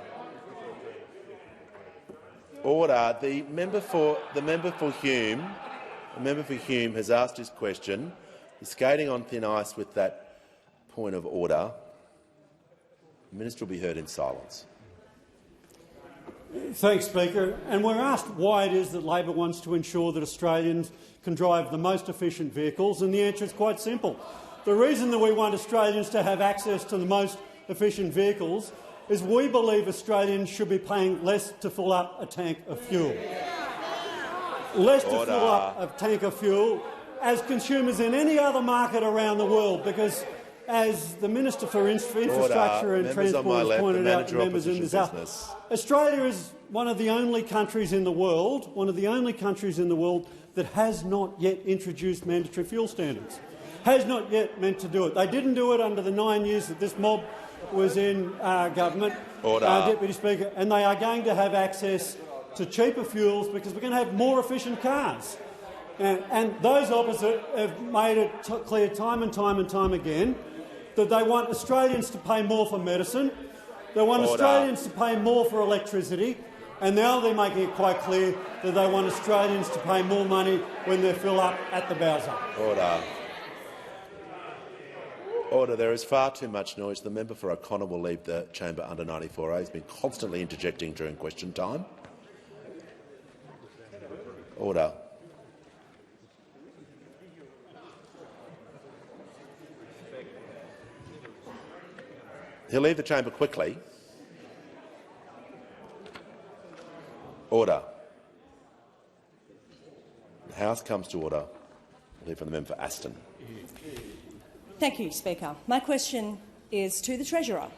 The member for Hume has asked his question. He's skating on thin ice with that point of order. The Minister will be heard in silence. Thanks, Speaker. And we're asked why it is that Labor wants to ensure that Australians can drive the most efficient vehicles, and the answer is quite simple. The reason that we want Australians to have access to the most efficient vehicles is we believe Australians should be paying less to fill up a tank of fuel. Less to fill up a tank of fuel as consumers in any other market around the world, because as the Minister for Infrastructure and Transport has pointed out to members in this House, Australia is one of the only countries in the world, that has not yet introduced mandatory fuel standards. Has not yet meant to do it. They didn't do it under the 9 years that this mob was in government, Deputy Speaker, and they are going to have access to cheaper fuels because we're going to have more efficient cars. And those opposite have made it clear time and time again that they want Australians to pay more for medicine, they want Australians to pay more for electricity, and now they're making it quite clear that they want Australians to pay more money when they fill up at the Bowser. Order. There is far too much noise. The member for O'Connor will leave the chamber under 94A. He's been constantly interjecting during question time. Order. He'll leave the chamber quickly. Order. The House comes to order. We'll hear from the member for Aston. Thank you, Speaker. My question is to the Treasurer.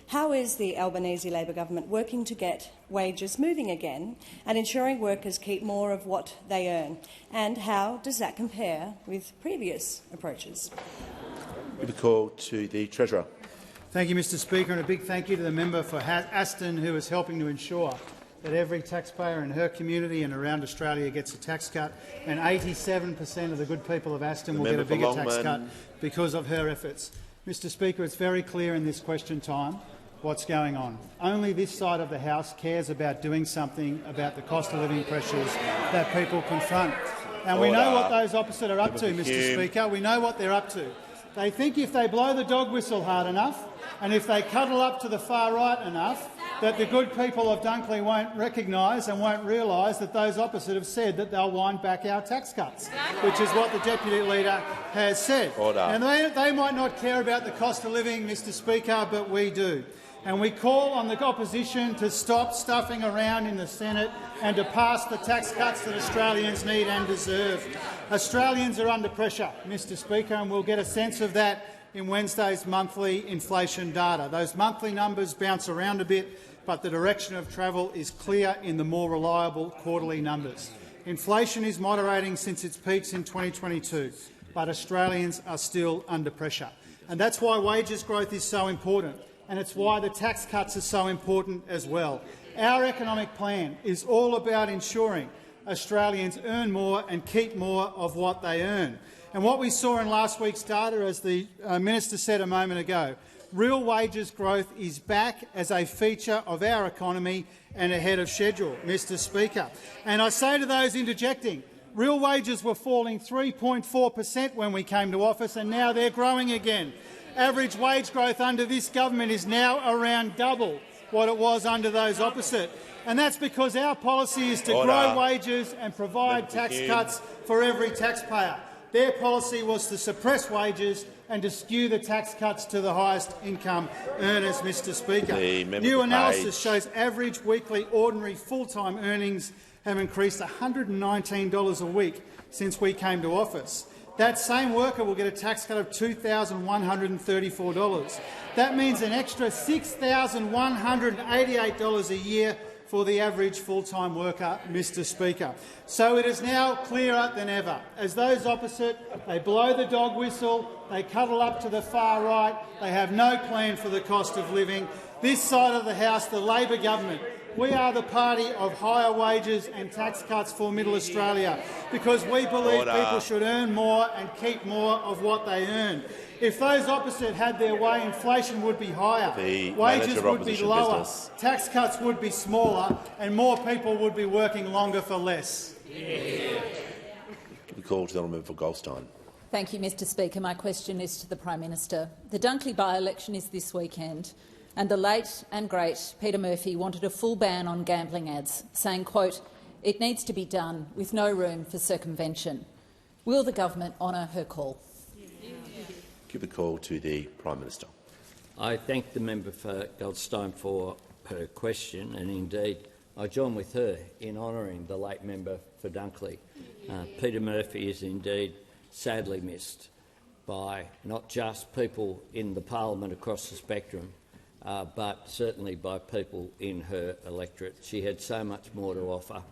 How is the Albanese Labor government working to get wages moving again and ensuring workers keep more of what they earn? And how does that compare with previous approaches? We call to the Treasurer. Thank you, Mr Speaker, and a big thank you to the member for Aston, who is helping to ensure that every taxpayer in her community and around Australia gets a tax cut, and 87% of the good people of Aston will get a bigger tax cut because of her efforts. Mr Speaker, it's very clear in this question time what's going on. Only this side of the House cares about doing something about the cost of living pressures that people confront. And we know what those opposite are up to, Mr Speaker. We know what they're up to. They think if they blow the dog whistle hard enough and if they cuddle up to the far right enough, that the good people of Dunkley won't recognise and won't realise that those opposite have said that they'll wind back our tax cuts, which is what the Deputy Leader has said. Order. And they might not care about the cost of living, Mr Speaker, but we do. And we call on the opposition to stop stuffing around in the Senate and to pass the tax cuts that Australians need and deserve. Australians are under pressure, Mr Speaker, and we'll get a sense of that in Wednesday's monthly inflation data. Those monthly numbers bounce around a bit, but the direction of travel is clear in the more reliable quarterly numbers. Inflation is moderating since its peaks in 2022, but Australians are still under pressure. And that's why wages growth is so important, and it's why the tax cuts are so important as well. Our economic plan is all about ensuring Australians earn more and keep more of what they earn. And what we saw in last week's data, as the Minister said a moment ago, real wages growth is back as a feature of our economy and ahead of schedule, Mr Speaker. And I say to those interjecting, real wages were falling 3.4% when we came to office, and now they're growing again. Average wage growth under this government is now around double what it was under those opposite. And that's because our policy is to grow wages and provide tax cuts for every taxpayer. Their policy was to suppress wages and to skew the tax cuts to the highest income earners, Mr Speaker. New analysis shows average weekly ordinary full-time earnings have increased $119 a week since we came to office. That same worker will get a tax cut of $2,134. That means an extra $6,188 a year for the average full-time worker, Mr Speaker. So it is now clearer than ever. As those opposite, they blow the dog whistle, they cuddle up to the far right, they have no plan for the cost of living. This side of the House, the Labor government, we are the party of higher wages and tax cuts for Middle Australia because we believe people should earn more and keep more of what they earn. If those opposite had their way, inflation would be higher, wages would be lower, tax cuts would be smaller and more people would be working longer for less. We call to the member for Goldstein. Thank you, Mr Speaker. My question is to the Prime Minister. The Dunkley by-election is this weekend, and the late and great Peter Murphy wanted a full ban on gambling ads, saying, quote, "It needs to be done with no room for circumvention." Will the government honour her call? Give the call to the Prime Minister. I thank the member for Goldstein for her question, and indeed I join with her in honouring the late member for Dunkley. Peter Murphy is indeed sadly missed by not just people in the parliament across the spectrum, but certainly by people in her electorate. She had so much more to offer,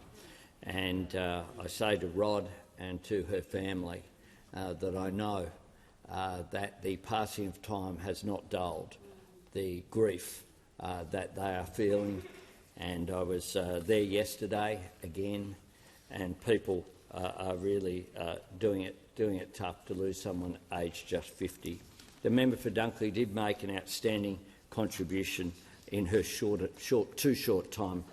and I say to Rod and to her family that I know that the passing of time has not dulled the grief that they are feeling. And I was there yesterday again, and people are really doing it tough to lose someone aged just 50. The member for Dunkley did make an outstanding contribution in her too short time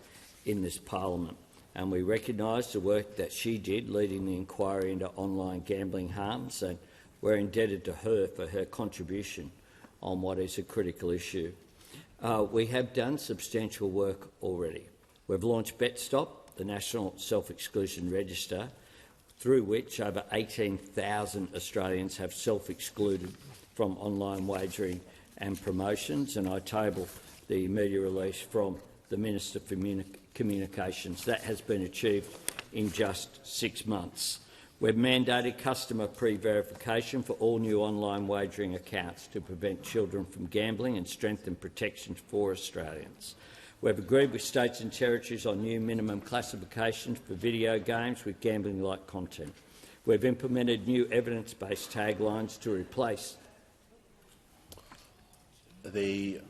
in this parliament, and we recognise the work that she did leading the inquiry into online gambling harms, and we're indebted to her for her contribution on what is a critical issue. We have done substantial work already. We've launched BetStop, the National Self-Exclusion Register, through which over 18,000 Australians have self-excluded from online wagering and promotions, and I table the media release from the Minister for Communications. That has been achieved in just 6 months. We've mandated customer pre-verification for all new online wagering accounts to prevent children from gambling and strengthen protections for Australians. We've agreed with states and territories on new minimum classifications for video games with gambling-like content. We've implemented new evidence-based taglines to replace. The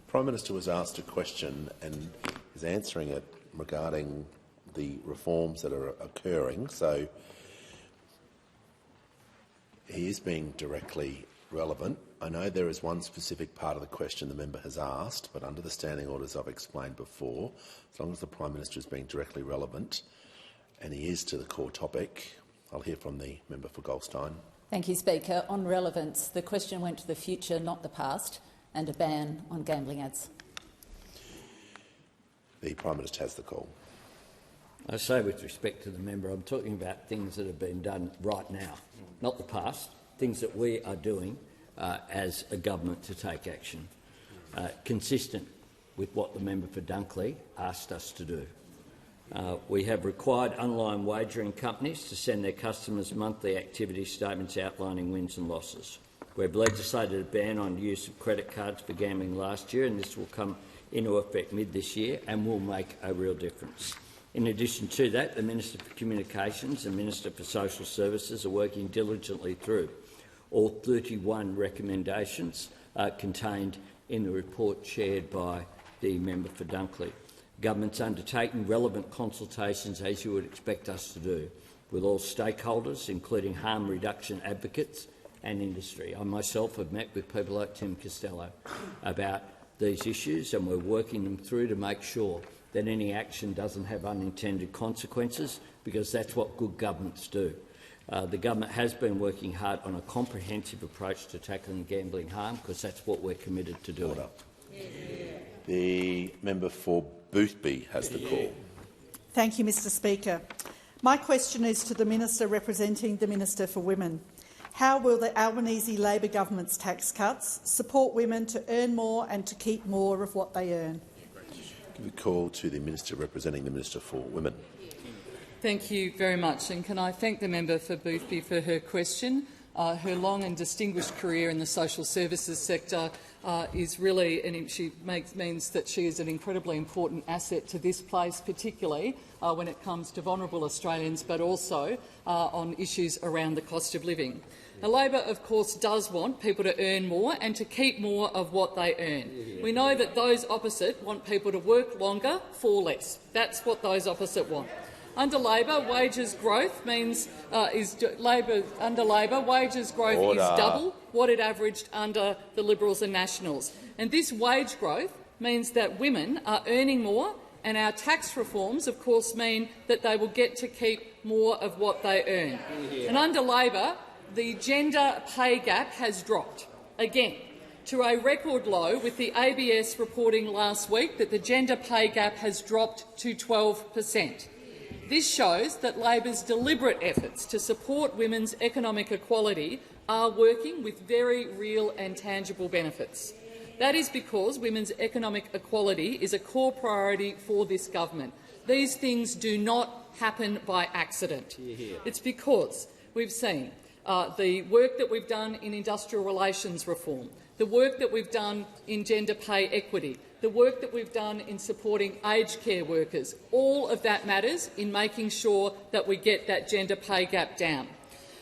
Prime Minister was asked a question and is answering it regarding the reforms that are occurring. So he is being directly relevant. I know there is one specific part of the question the member has asked, but under the standing orders I've explained before, as long as the Prime Minister is being directly relevant and he is to the core topic, I'll hear from the member for Goldstein. Thank you, Speaker. On relevance, the question went to the future, not the past, and a ban on gambling ads. The Prime Minister has the call. I say with respect to the member, I'm talking about things that have been done right now, not the past, things that we are doing as a government to take action, consistent with what the member for Dunkley asked us to do. We have required online wagering companies to send their customers monthly activity statements outlining wins and losses. We've legislated a ban on use of credit cards for gambling last year, and this will come into effect mid this year and will make a real difference. In addition to that, the Minister for Communications and Minister for Social Services are working diligently through all 31 recommendations contained in the report chaired by the member for Dunkley. Government's undertaking relevant consultations, as you would expect us to do, with all stakeholders, including harm reduction advocates and industry. I myself have met with people like Tim Costello about these issues, and we're working them through to make sure that any action doesn't have unintended consequences, because that's what good governments do. The government has been working hard on a comprehensive approach to tackling gambling harm, because that's what we're committed to doing. The member for Boothby has the call. Thank you, Mr Speaker. My question is to the Minister representing the Minister for Women. How will the Albanese Labor government's tax cuts support women to earn more and to keep more of what they earn? Give a call to the Minister representing the Minister for Women. Thank you very much, and can I thank the member for Boothby for her question. Her long and distinguished career in the social services sector is really, means that she is an incredibly important asset to this place, particularly when it comes to vulnerable Australians, but also on issues around the cost of living. Now, Labor, of course, does want people to earn more and to keep more of what they earn. We know that those opposite want people to work longer for less. That's what those opposite want. Under Labor, wages growth means wages growth is double what it averaged under the Liberals and Nationals, and this wage growth means that women are earning more, and our tax reforms, of course, mean that they will get to keep more of what they earn. And under Labor, the gender pay gap has dropped again to a record low, with the ABS reporting last week that the gender pay gap has dropped to 12%. This shows that Labor's deliberate efforts to support women's economic equality are working with very real and tangible benefits. That is because women's economic equality is a core priority for this government. These things do not happen by accident. It's because we've seen the work that we've done in industrial relations reform, the work that we've done in gender pay equity, the work that we've done in supporting aged care workers. All of that matters in making sure that we get that gender pay gap down.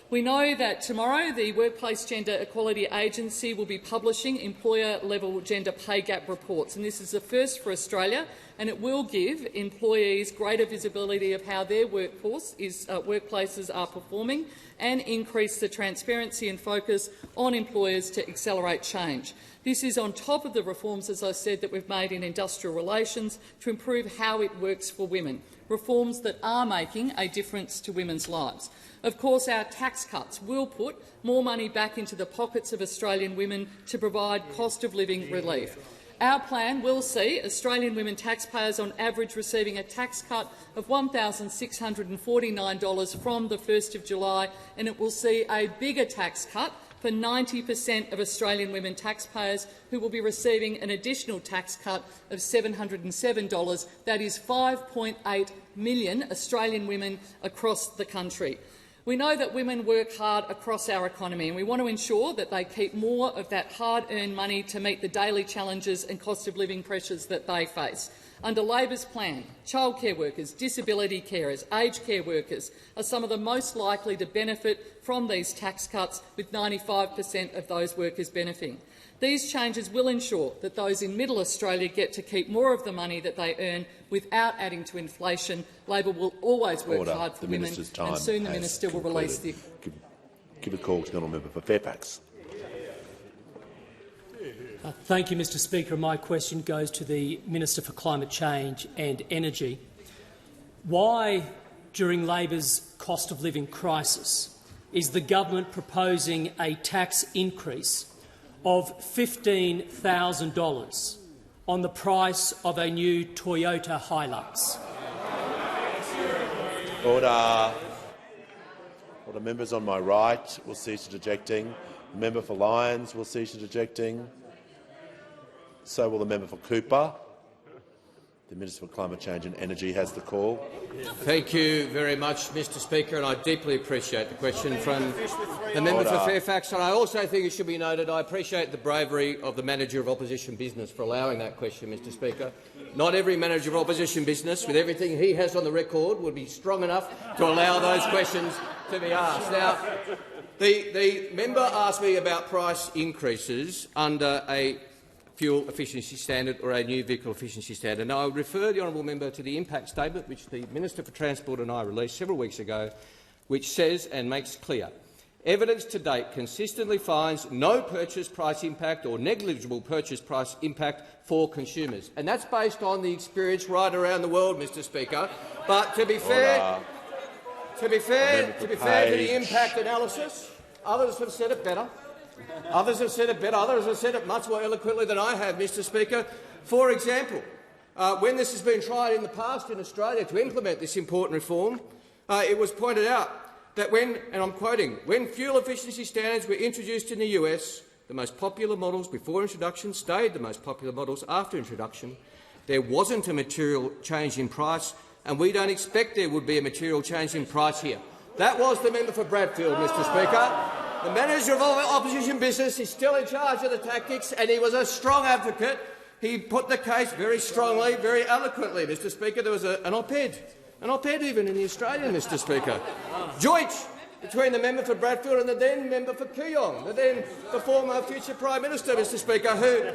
We know that tomorrow the Workplace Gender Equality Agency will be publishing employer-level gender pay gap reports, and this is a first for Australia, and it will give employees greater visibility of how their workplaces are performing and increase the transparency and focus on employers to accelerate change. This is on top of the reforms, as I said, that we've made in industrial relations to improve how it works for women, reforms that are making a difference to women's lives. Of course, our tax cuts will put more money back into the pockets of Australian women to provide cost-of-living relief. Our plan will see Australian women taxpayers on average receiving a tax cut of $1,649 from the 1st of July, and it will see a bigger tax cut for 90% of Australian women taxpayers who will be receiving an additional tax cut of $707. That is 5.8 million Australian women across the country. We know that women work hard across our economy, and we want to ensure that they keep more of that hard-earned money to meet the daily challenges and cost-of-living pressures that they face. Under Labor's plan, childcare workers, disability carers, aged care workers are some of the most likely to benefit from these tax cuts, with 95% of those workers benefiting. These changes will ensure that those in Middle Australia get to keep more of the money that they earn without adding to inflation. Labor will always work hard for women, and soon the minister will release the— Give a call to the honourable member for Fairfax. Thank you, Mr Speaker. My question goes to the Minister for Climate Change and Energy. Why, during Labor's cost-of-living crisis, is the government proposing a tax increase of $15,000 on the price of a new Toyota Hilux. Order. Order. Members on my right will cease interjecting. The member for Lyons will cease interjecting. So will the member for Cooper. The Minister for Climate Change and Energy has the call. Thank you very much, Mr Speaker, and I deeply appreciate the question from the member for Fairfax. And I also think it should be noted I appreciate the bravery of the Manager of Opposition Business for allowing that question, Mr Speaker. Not every Manager of Opposition Business, with everything he has on the record, would be strong enough to allow those questions to be asked. Now, the member asked me about price increases under a fuel efficiency standard or a new vehicle efficiency standard. Now, I would refer the honourable member to the impact statement which the Minister for Transport and I released several weeks ago, which says and makes clear evidence to date consistently finds no purchase price impact or negligible purchase price impact for consumers. And that's based on the experience right around the world, Mr Speaker. But to be fair to the impact analysis, others have said it better. Others have said it better. Others have said it much more eloquently than I have, Mr Speaker. For example, when this has been tried in the past in Australia to implement this important reform, it was pointed out that when, and I'm quoting, when fuel efficiency standards were introduced in the US, the most popular models before introduction stayed the most popular models after introduction. There wasn't a material change in price, and we don't expect there would be a material change in price here. That was the member for Bradfield, Mr Speaker. The Manager of Opposition Business is still in charge of the tactics, and he was a strong advocate. He put the case very strongly, very eloquently, Mr Speaker. There was an op-ed even in the Australian, Mr Speaker, joint between the member for Bradfield and the then member for Kooyong, the former future Prime Minister, Mr Speaker, who...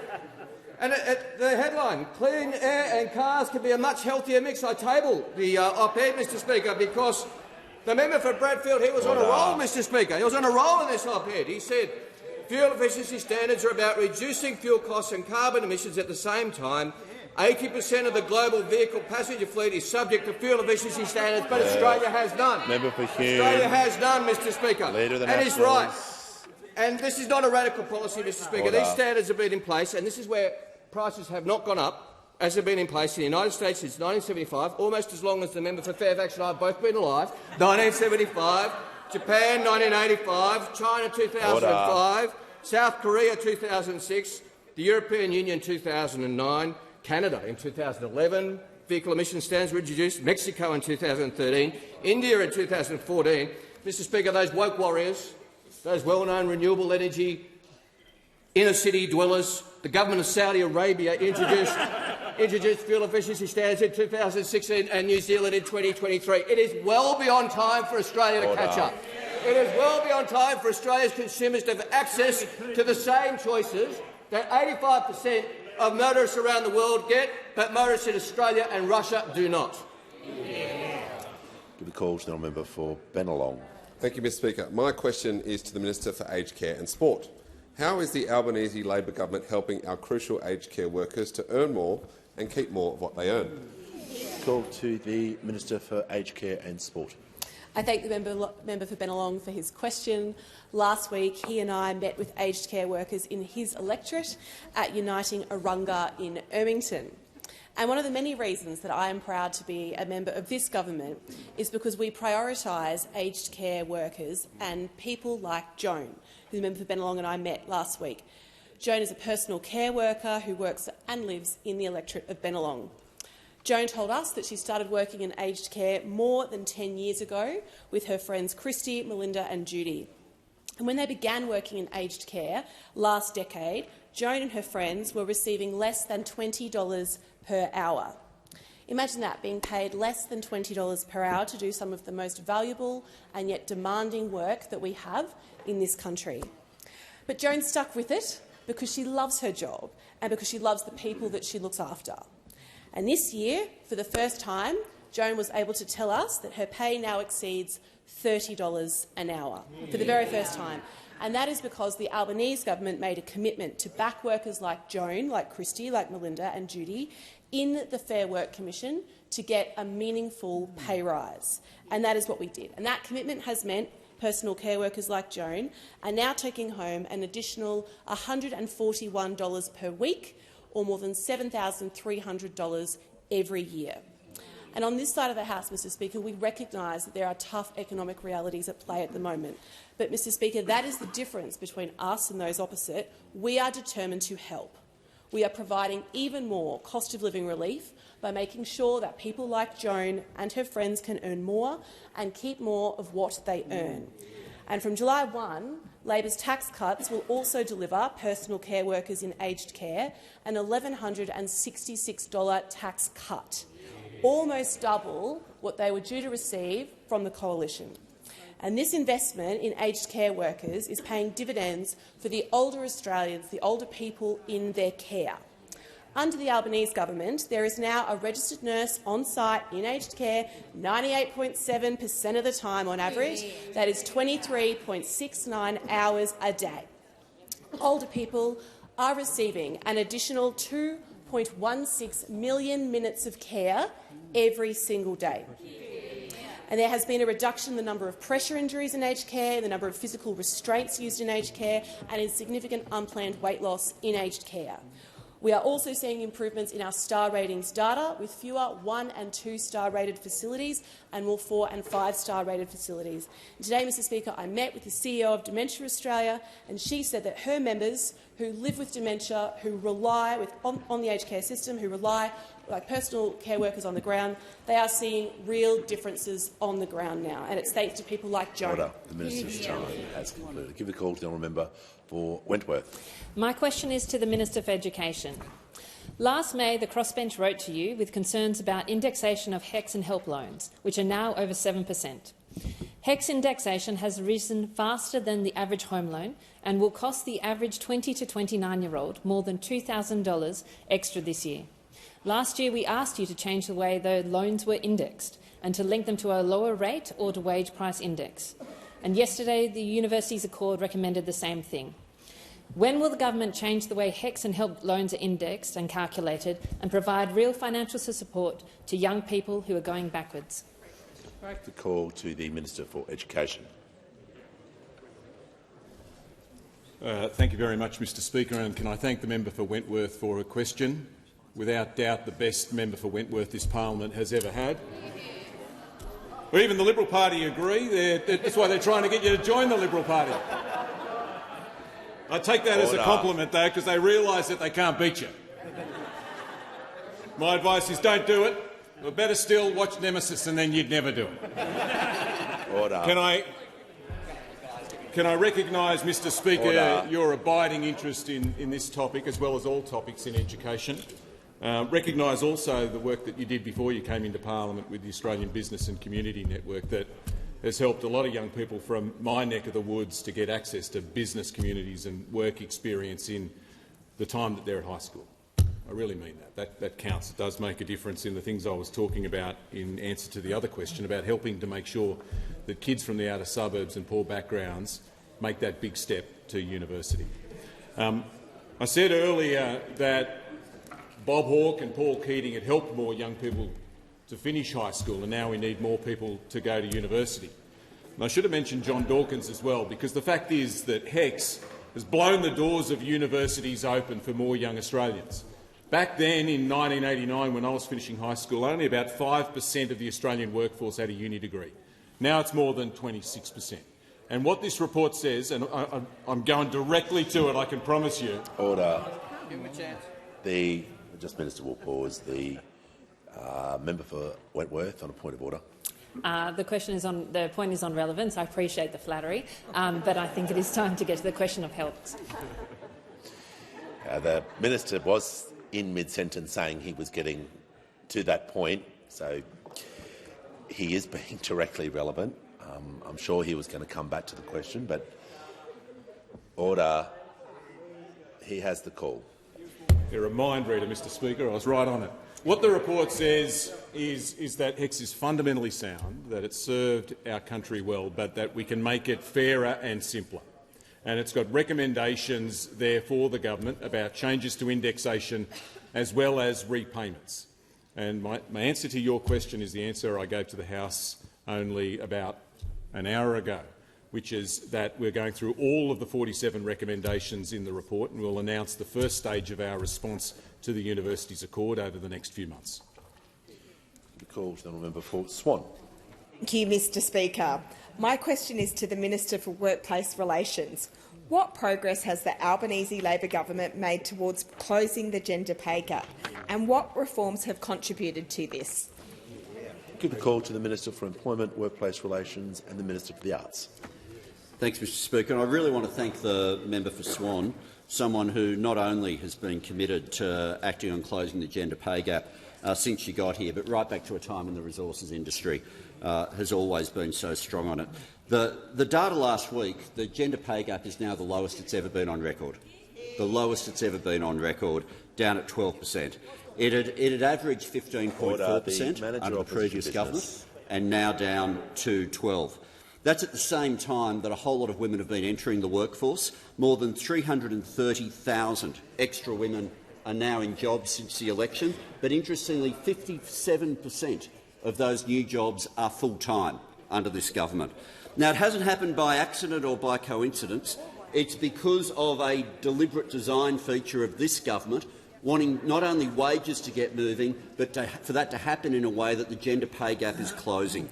And the headline, "Clean air and cars can be a much healthier mix." I tabled the op-ed, Mr Speaker, because the member for Bradfield, he was on a roll, Mr Speaker. He was on a roll in this op-ed. He said fuel efficiency standards are about reducing fuel costs and carbon emissions at the same time. 80% of the global vehicle passenger fleet is subject to fuel efficiency standards, but Australia has none. Member for Hume. Australia has none, Mr Speaker. Leader of the and he's right. Nationals. And this is not a radical policy, Mr Speaker. These standards have been in place, and this is where prices have not gone up, as have been in place in the United States since 1975, almost as long as the member for Fairfax and I have both been alive. 1975, Japan 1985, China 2005, South Korea 2006, the European Union 2009, Canada in 2011, vehicle emission standards were introduced, Mexico in 2013, India in 2014. Mr Speaker, those woke warriors, those well-known renewable energy inner-city dwellers, the government of Saudi Arabia introduced fuel efficiency standards in 2016 and New Zealand in 2023. It is well beyond time for Australia to catch up. It is well beyond time for Australia's consumers to have access to the same choices that 85% of motorists around the world get, but motorists in Australia and Russia do not. Give the call to the member for Bennelong. Thank you, Mr Speaker. My question is to the Minister for Aged Care and Sport. How is the Albanese Labor government helping our crucial aged care workers to earn more and keep more of what they earn? Call to the Minister for Aged Care and Sport. I thank the member for Bennelong for his question. Last week, he and I met with aged care workers in his electorate at Uniting Arunga in Ermington. And one of the many reasons that I am proud to be a member of this government is because we prioritise aged care workers and people like Joan, who the member for Bennelong and I met last week. Joan is a personal care worker who works and lives in the electorate of Bennelong. Joan told us that she started working in aged care more than 10 years ago with her friends Christy, Melinda and Judy. And when they began working in aged care last decade, Joan and her friends were receiving less than $20 per hour. Imagine that, being paid less than $20 per hour to do some of the most valuable and yet demanding work that we have in this country. But Joan stuck with it because she loves her job and because she loves the people that she looks after. And this year, for the first time, Joan was able to tell us that her pay now exceeds $30 an hour, for the very first time. And that is because the Albanese government made a commitment to back workers like Joan, like Christy, like Melinda and Judy in the Fair Work Commission to get a meaningful pay rise. And that is what we did. And that commitment has meant personal care workers like Joan are now taking home an additional $141 per week, or more than $7,300 every year. And on this side of the House, Mr Speaker, we recognise that there are tough economic realities at play at the moment. But, Mr Speaker, that is the difference between us and those opposite. We are determined to help. We are providing even more cost of living relief by making sure that people like Joan and her friends can earn more and keep more of what they earn. And from July 1, Labor's tax cuts will also deliver personal care workers in aged care an $1,166 tax cut, almost double what they were due to receive from the Coalition. And this investment in aged care workers is paying dividends for the older Australians, the older people in their care. Under the Albanese government, there is now a registered nurse on site in aged care 98.7% of the time on average. That is 23.69 hours a day. Older people are receiving an additional 2.16 million minutes of care every single day. And there has been a reduction in the number of pressure injuries in aged care, the number of physical restraints used in aged care, and in significant unplanned weight loss in aged care. We are also seeing improvements in our star ratings data, with fewer 1- and 2-star rated facilities and more 4- and 5-star rated facilities. And today, Mr Speaker, I met with the CEO of Dementia Australia, and she said that her members who live with dementia, who rely on the aged care system, who rely like personal care workers on the ground, they are seeing real differences on the ground now, and it's thanks to people like Joan. Order. The Minister's time has concluded. Give the call to the honourable member for Wentworth. My question is to the Minister for Education. Last May, the crossbench wrote to you with concerns about indexation of HECS and HELP loans, which are now over 7%. HECS indexation has risen faster than the average home loan and will cost the average 20 to 29-year-old more than $2,000 extra this year. Last year, we asked you to change the way the loans were indexed and to link them to a lower rate or to wage price index. And yesterday, the Universities Accord recommended the same thing. When will the government change the way HECS and HELP loans are indexed and calculated and provide real financial support to young people who are going backwards? The call to the Minister for Education. Thank you very much, Mr Speaker, and can I thank the member for Wentworth for her question. Without doubt the best member for Wentworth this parliament has ever had. Or even the Liberal Party agree. That's why they're trying to get you to join the Liberal Party. I take that as a compliment, though, because they realise that they can't beat you. My advice is don't do it. Or better still, watch Nemesis and then you'd never do it. Order. Can I recognise, Mr Speaker, your abiding interest in this topic, as well as all topics in education? Recognise also the work that you did before you came into parliament with the Australian Business and Community Network that has helped a lot of young people from my neck of the woods to get access to business communities and work experience in the time that they're at high school. I really mean that. That counts. It does make a difference in the things I was talking about in answer to the other question about helping to make sure that kids from the outer suburbs and poor backgrounds make that big step to university. I said earlier that Bob Hawke and Paul Keating had helped more young people to finish high school, and now we need more people to go to university. And I should have mentioned John Dawkins as well, because the fact is that HECS has blown the doors of universities open for more young Australians. Back then, in 1989, when I was finishing high school, only about 5% of the Australian workforce had a uni degree. Now it's more than 26%. And what this report says, and I'm going directly to it, I can promise you. Order. The Minister will pause. The member for Wentworth on a point of order. The point is on relevance. I appreciate the flattery, but I think it is time to get to the question of HELPS. The minister was in mid-sentence saying he was getting to that point, so he is being directly relevant. I'm sure he was going to come back to the question, but order. He has the call. You're a mind reader, Mr Speaker. I was right on it. What the report says is that HECS is fundamentally sound, that it's served our country well, but that we can make it fairer and simpler. And it's got recommendations there for the government about changes to indexation as well as repayments. And my answer to your question is the answer I gave to the House only about an hour ago, which is that we're going through all of the 47 recommendations in the report, and we'll announce the first stage of our response to the Universities Accord over the next few months. The call to the member for Swan. Thank you, Mr Speaker. My question is to the Minister for Workplace Relations. What progress has the Albanese Labor government made towards closing the gender pay gap, and what reforms have contributed to this? Give the call to the Minister for Employment, Workplace Relations and the Minister for the Arts. Thanks, Mr Speaker. And I really want to thank the member for Swan, someone who not only has been committed to acting on closing the gender pay gap since she got here, but right back to a time in the resources industry has always been so strong on it. The data last week, the gender pay gap is now the lowest it's ever been on record. The lowest it's ever been on record, down at 12%. It had averaged 15.4% under the previous government and now down to 12%. That's at the same time that a whole lot of women have been entering the workforce. More than 330,000 extra women are now in jobs since the election, but interestingly 57% of those new jobs are full-time under this government. Now, it hasn't happened by accident or by coincidence. It's because of a deliberate design feature of this government wanting not only wages to get moving, but for that to happen in a way that the gender pay gap is closing.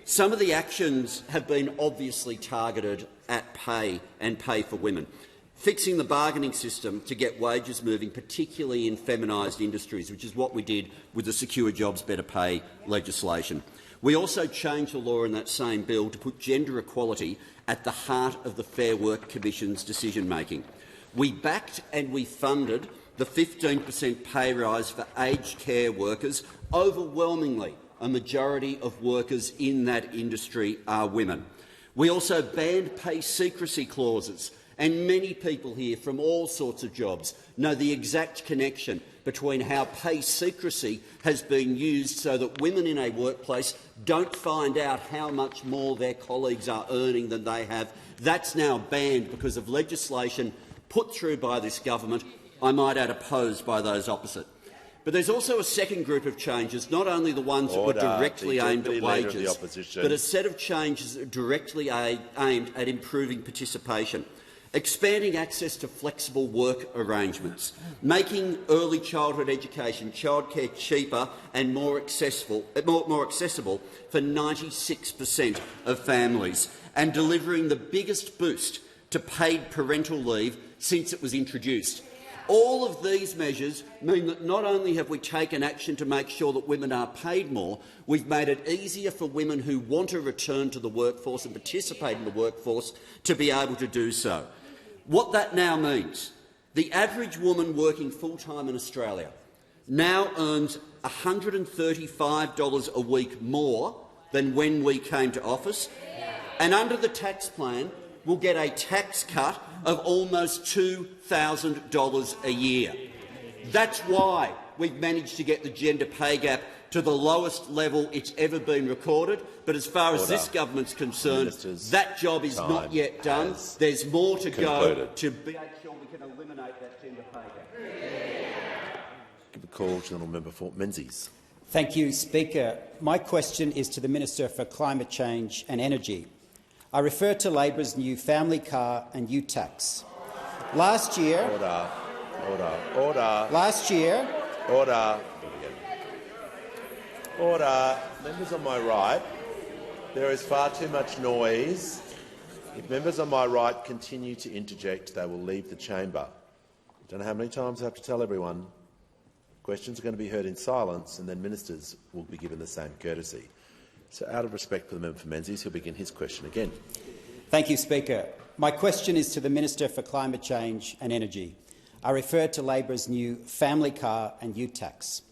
Some of the actions have been obviously targeted at pay and pay for women. Fixing the bargaining system to get wages moving, particularly in feminised industries, which is what we did with the Secure Jobs Better Pay legislation. We also changed the law in that same bill to put gender equality at the heart of the Fair Work Commission's decision-making. We backed and we funded the 15% pay rise for aged care workers. Overwhelmingly, a majority of workers in that industry are women. We also banned pay secrecy clauses, and many people here from all sorts of jobs know the exact connection between how pay secrecy has been used so that women in a workplace don't find out how much more their colleagues are earning than they have. That's now banned because of legislation put through by this government, I might add opposed by those opposite. But there's also a second group of changes, not only the ones that were directly aimed at wages, but a set of changes that are directly aimed at improving participation, expanding access to flexible work arrangements, making early childhood education, childcare cheaper and more accessible for 96% of families, and delivering the biggest boost to paid parental leave since it was introduced. All of these measures mean that not only have we taken action to make sure that women are paid more, we've made it easier for women who want to return to the workforce and participate in the workforce to be able to do so. What that now means, the average woman working full-time in Australia now earns $135 a week more than when we came to office, and under the tax plan will get a tax cut of almost $2,000 a year. That's why we've managed to get the gender pay gap to the lowest level it's ever been recorded. But as far as this government's concerned, that job is not yet done. There's more to go to make sure we can eliminate that gender pay gap. Give a call to the member for Menzies. Thank you, Speaker. My question is to the Minister for Climate Change and Energy. I refer to Labor's new family car and ute tax. Last year— Order. Last year— Order. Members on my right, there is far too much noise. If members on my right continue to interject, they will leave the chamber. I don't know how many times I have to tell everyone. Questions are going to be heard in silence, and then ministers will be given the same courtesy. So, out of respect for the member for Menzies, he'll begin his question again. Thank you, Speaker. My question is to the Minister for Climate Change and Energy. I refer to Labor's new family car and ute tax.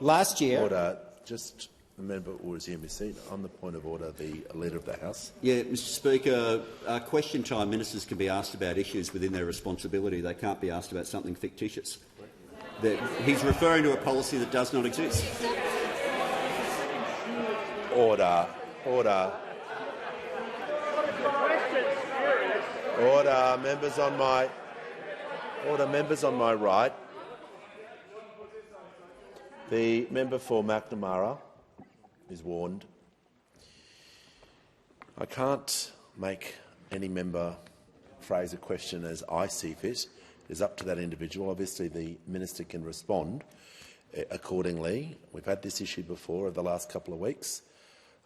Last year— Order. Just the member will resume his seat. On the point of order, the Leader of the House. Yeah, Mr Speaker, question time ministers can be asked about issues within their responsibility. They can't be asked about something fictitious. He's referring to a policy that does not exist. Order. Members on my right. The member for McNamara is warned. I can't make any member phrase a question as I see fit. It is up to that individual. Obviously, the minister can respond accordingly. We've had this issue before over the last couple of weeks.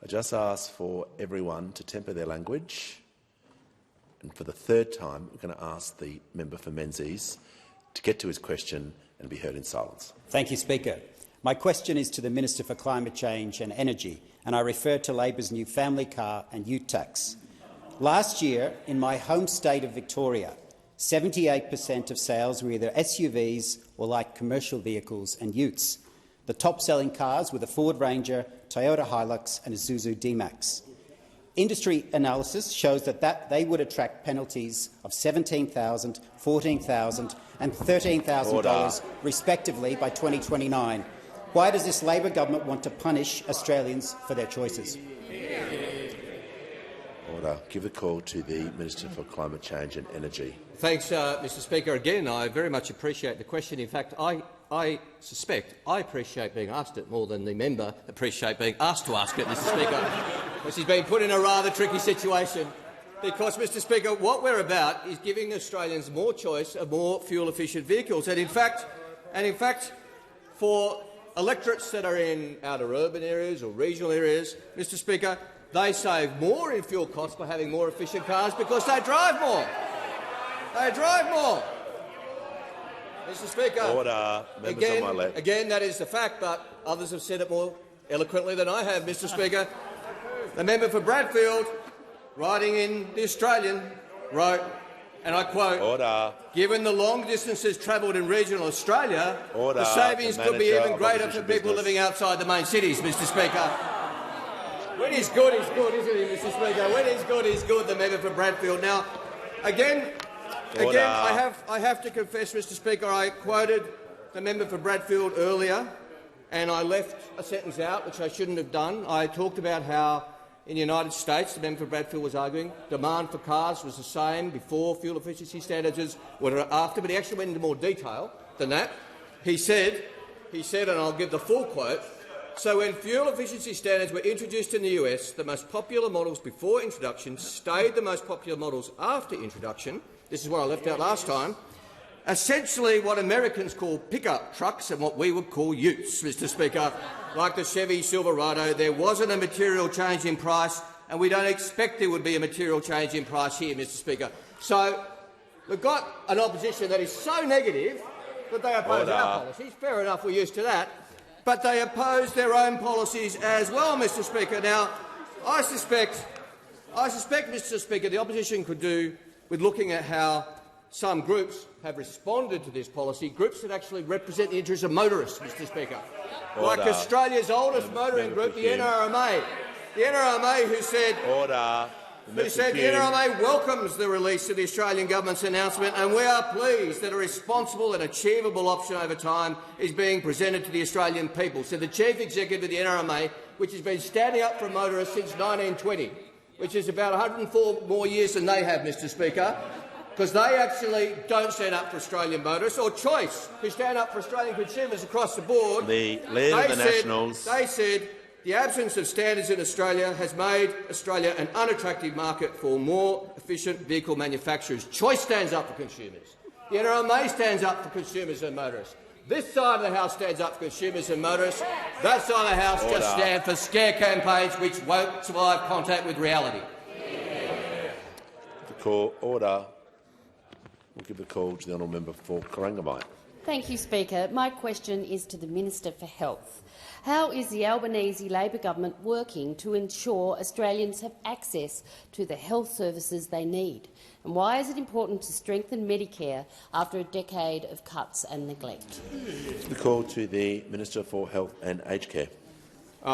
I just ask for everyone to temper their language. And for the third time, we're going to ask the member for Menzies to get to his question and be heard in silence. Thank you, Speaker. My question is to the Minister for Climate Change and Energy, and I refer to Labor's new family car and ute tax. Last year, in my home state of Victoria, 78% of sales were either SUVs or light commercial vehicles and utes. The top-selling cars were the Ford Ranger, Toyota Hilux and Isuzu D-Max. Industry analysis shows that they would attract penalties of $17,000, $14,000 and $13,000 respectively by 2029. Why does this Labor government want to punish Australians for their choices? Order. Give a call to the Minister for Climate Change and Energy. Thanks, Mr Speaker. Again, I very much appreciate the question. In fact, I suspect I appreciate being asked it more than the member appreciate being asked to ask it, Mr Speaker. Because he's been put in a rather tricky situation. Because, Mr Speaker, what we're about is giving Australians more choice of more fuel-efficient vehicles. And in fact, for electorates that are in outer urban areas or regional areas, Mr Speaker, they save more in fuel costs by having more efficient cars because they drive more. They drive more. Mr Speaker, Order. Members on my left. Again, that is the fact, but others have said it more eloquently than I have, Mr Speaker. The member for Bradfield, writing in The Australian, wrote, and I quote, Order. "Given the long distances travelled in regional Australia, Order. the savings could be even greater for people business. living outside the main cities," Mr Speaker. When he's good, isn't he, Mr Speaker? When he's good, the member for Bradfield. Now, again, I have to confess, Mr Speaker, I quoted the member for Bradfield earlier and I left a sentence out, which I shouldn't have done. I talked about how in the United States, the member for Bradfield was arguing, demand for cars was the same before fuel efficiency standards were after, but he actually went into more detail than that. He said, and I'll give the full quote, "So when fuel efficiency standards were introduced in the US, the most popular models before introduction stayed the most popular models after introduction." This is what I left out last time. "Essentially what Americans call pickup trucks and what we would call utes, Mr Speaker. Like the Chevy Silverado, there wasn't a material change in price, and we don't expect there would be a material change in price here, Mr Speaker." So we've got an opposition that is so negative that they oppose our policies. Fair enough, we're used to that. But they oppose their own policies as well, Mr Speaker. Now, I suspect, Mr Speaker, the opposition could do with looking at how some groups have responded to this policy, groups that actually represent the interests of motorists, Mr Speaker. Like Australia's oldest motoring group, the NRMA. The NRMA who said the NRMA welcomes the release of the Australian government's announcement, and we are pleased that a responsible and achievable option over time is being presented to the Australian people, said the Chief Executive of the NRMA, which has been standing up for motorists since 1920, which is about 104 more years than they have, Mr Speaker, because they actually don't stand up for Australian motorists or Choice, who stand up for Australian consumers across the board. The Leader of the Nationals. They said the absence of standards in Australia has made Australia an unattractive market for more efficient vehicle manufacturers. Choice stands up for consumers. The NRMA stands up for consumers and motorists. This side of the House stands up for consumers and motorists. That side of the House just stands for scare campaigns which won't survive contact with reality. Order. We'll give a call to the honourable member for Corangamite. Thank you, Speaker. My question is to the Minister for Health. How is the Albanese Labor government working to ensure Australians have access to the health services they need? And why is it important to strengthen Medicare after a decade of cuts and neglect? The call to the Minister for Health and Aged Care.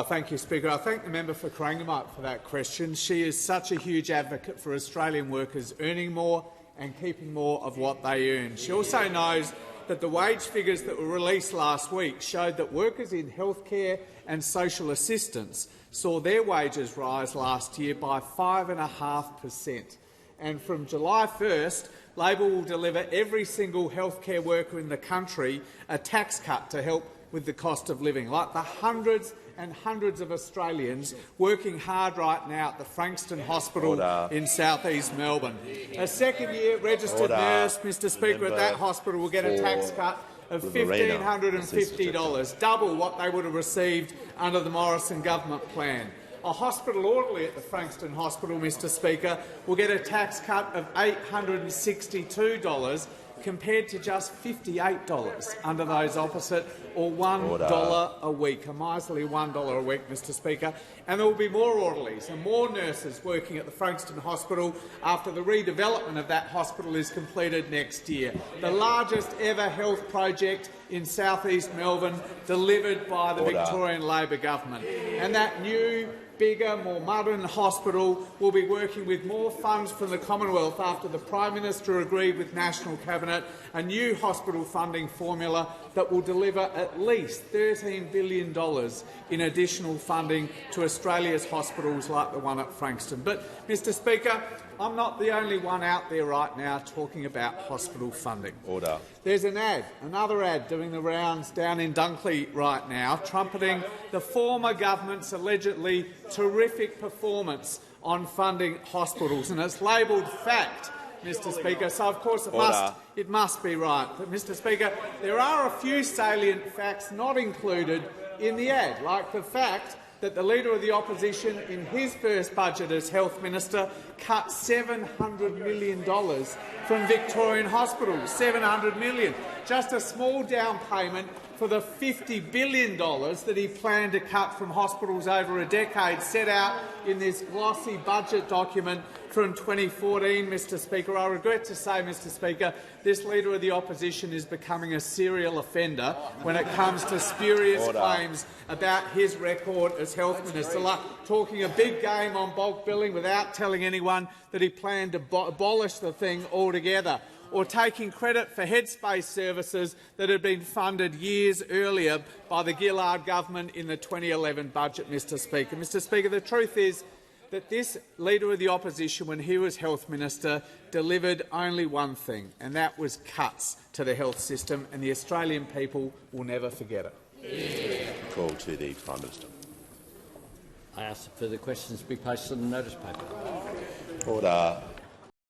Thank you, Speaker. I thank the member for Corangamite for that question. She is such a huge advocate for Australian workers earning more and keeping more of what they earn. She also knows that the wage figures that were released last week showed that workers in healthcare and social assistance saw their wages rise last year by 5.5%. And from July 1st, Labor will deliver every single healthcare worker in the country a tax cut to help with the cost of living, like the hundreds and hundreds of Australians working hard right now at the Frankston Hospital in South East Melbourne. A second-year registered nurse, Mr Speaker, at that hospital will get a tax cut of $1,550, double what they would have received under the Morrison government plan. A hospital orderly at the Frankston Hospital, Mr Speaker, will get a tax cut of $862 compared to just $58 under those opposite, or $1 a week, a miserly $1 a week, Mr Speaker. And there will be more orderlies and more nurses working at the Frankston Hospital after the redevelopment of that hospital is completed next year. The largest ever health project in South East Melbourne, delivered by the Victorian Labor government. And that new, bigger, more modern hospital will be working with more funds from the Commonwealth after the Prime Minister agreed with National Cabinet a new hospital funding formula that will deliver at least $13 billion in additional funding to Australia's hospitals like the one at Frankston. But, Mr Speaker, I'm not the only one out there right now talking about hospital funding. There's an ad, another ad doing the rounds down in Dunkley right now, trumpeting the former government's allegedly terrific performance on funding hospitals, and it's labelled fact, Mr Speaker, so of course it must be right. But, Mr Speaker, there are a few salient facts not included in the ad, like the fact that the Leader of the Opposition, in his first budget as Health Minister, cut $700 million from Victorian hospitals. $700 million. Just a small down payment for the $50 billion that he planned to cut from hospitals over a decade, set out in this glossy budget document from 2014, Mr Speaker. I regret to say, Mr Speaker, this Leader of the Opposition is becoming a serial offender when it comes to spurious claims about his record as Health Minister, like talking a big game on bulk billing without telling anyone that he planned to abolish the thing altogether, or taking credit for Headspace services that had been funded years earlier by the Gillard government in the 2011 budget, Mr Speaker. Mr Speaker, the truth is that this Leader of the Opposition, when he was Health Minister, delivered only one thing, and that was cuts to the health system, and the Australian people will never forget it. Call to the Prime Minister. I ask for the questions to be posted on the notice paper. Order.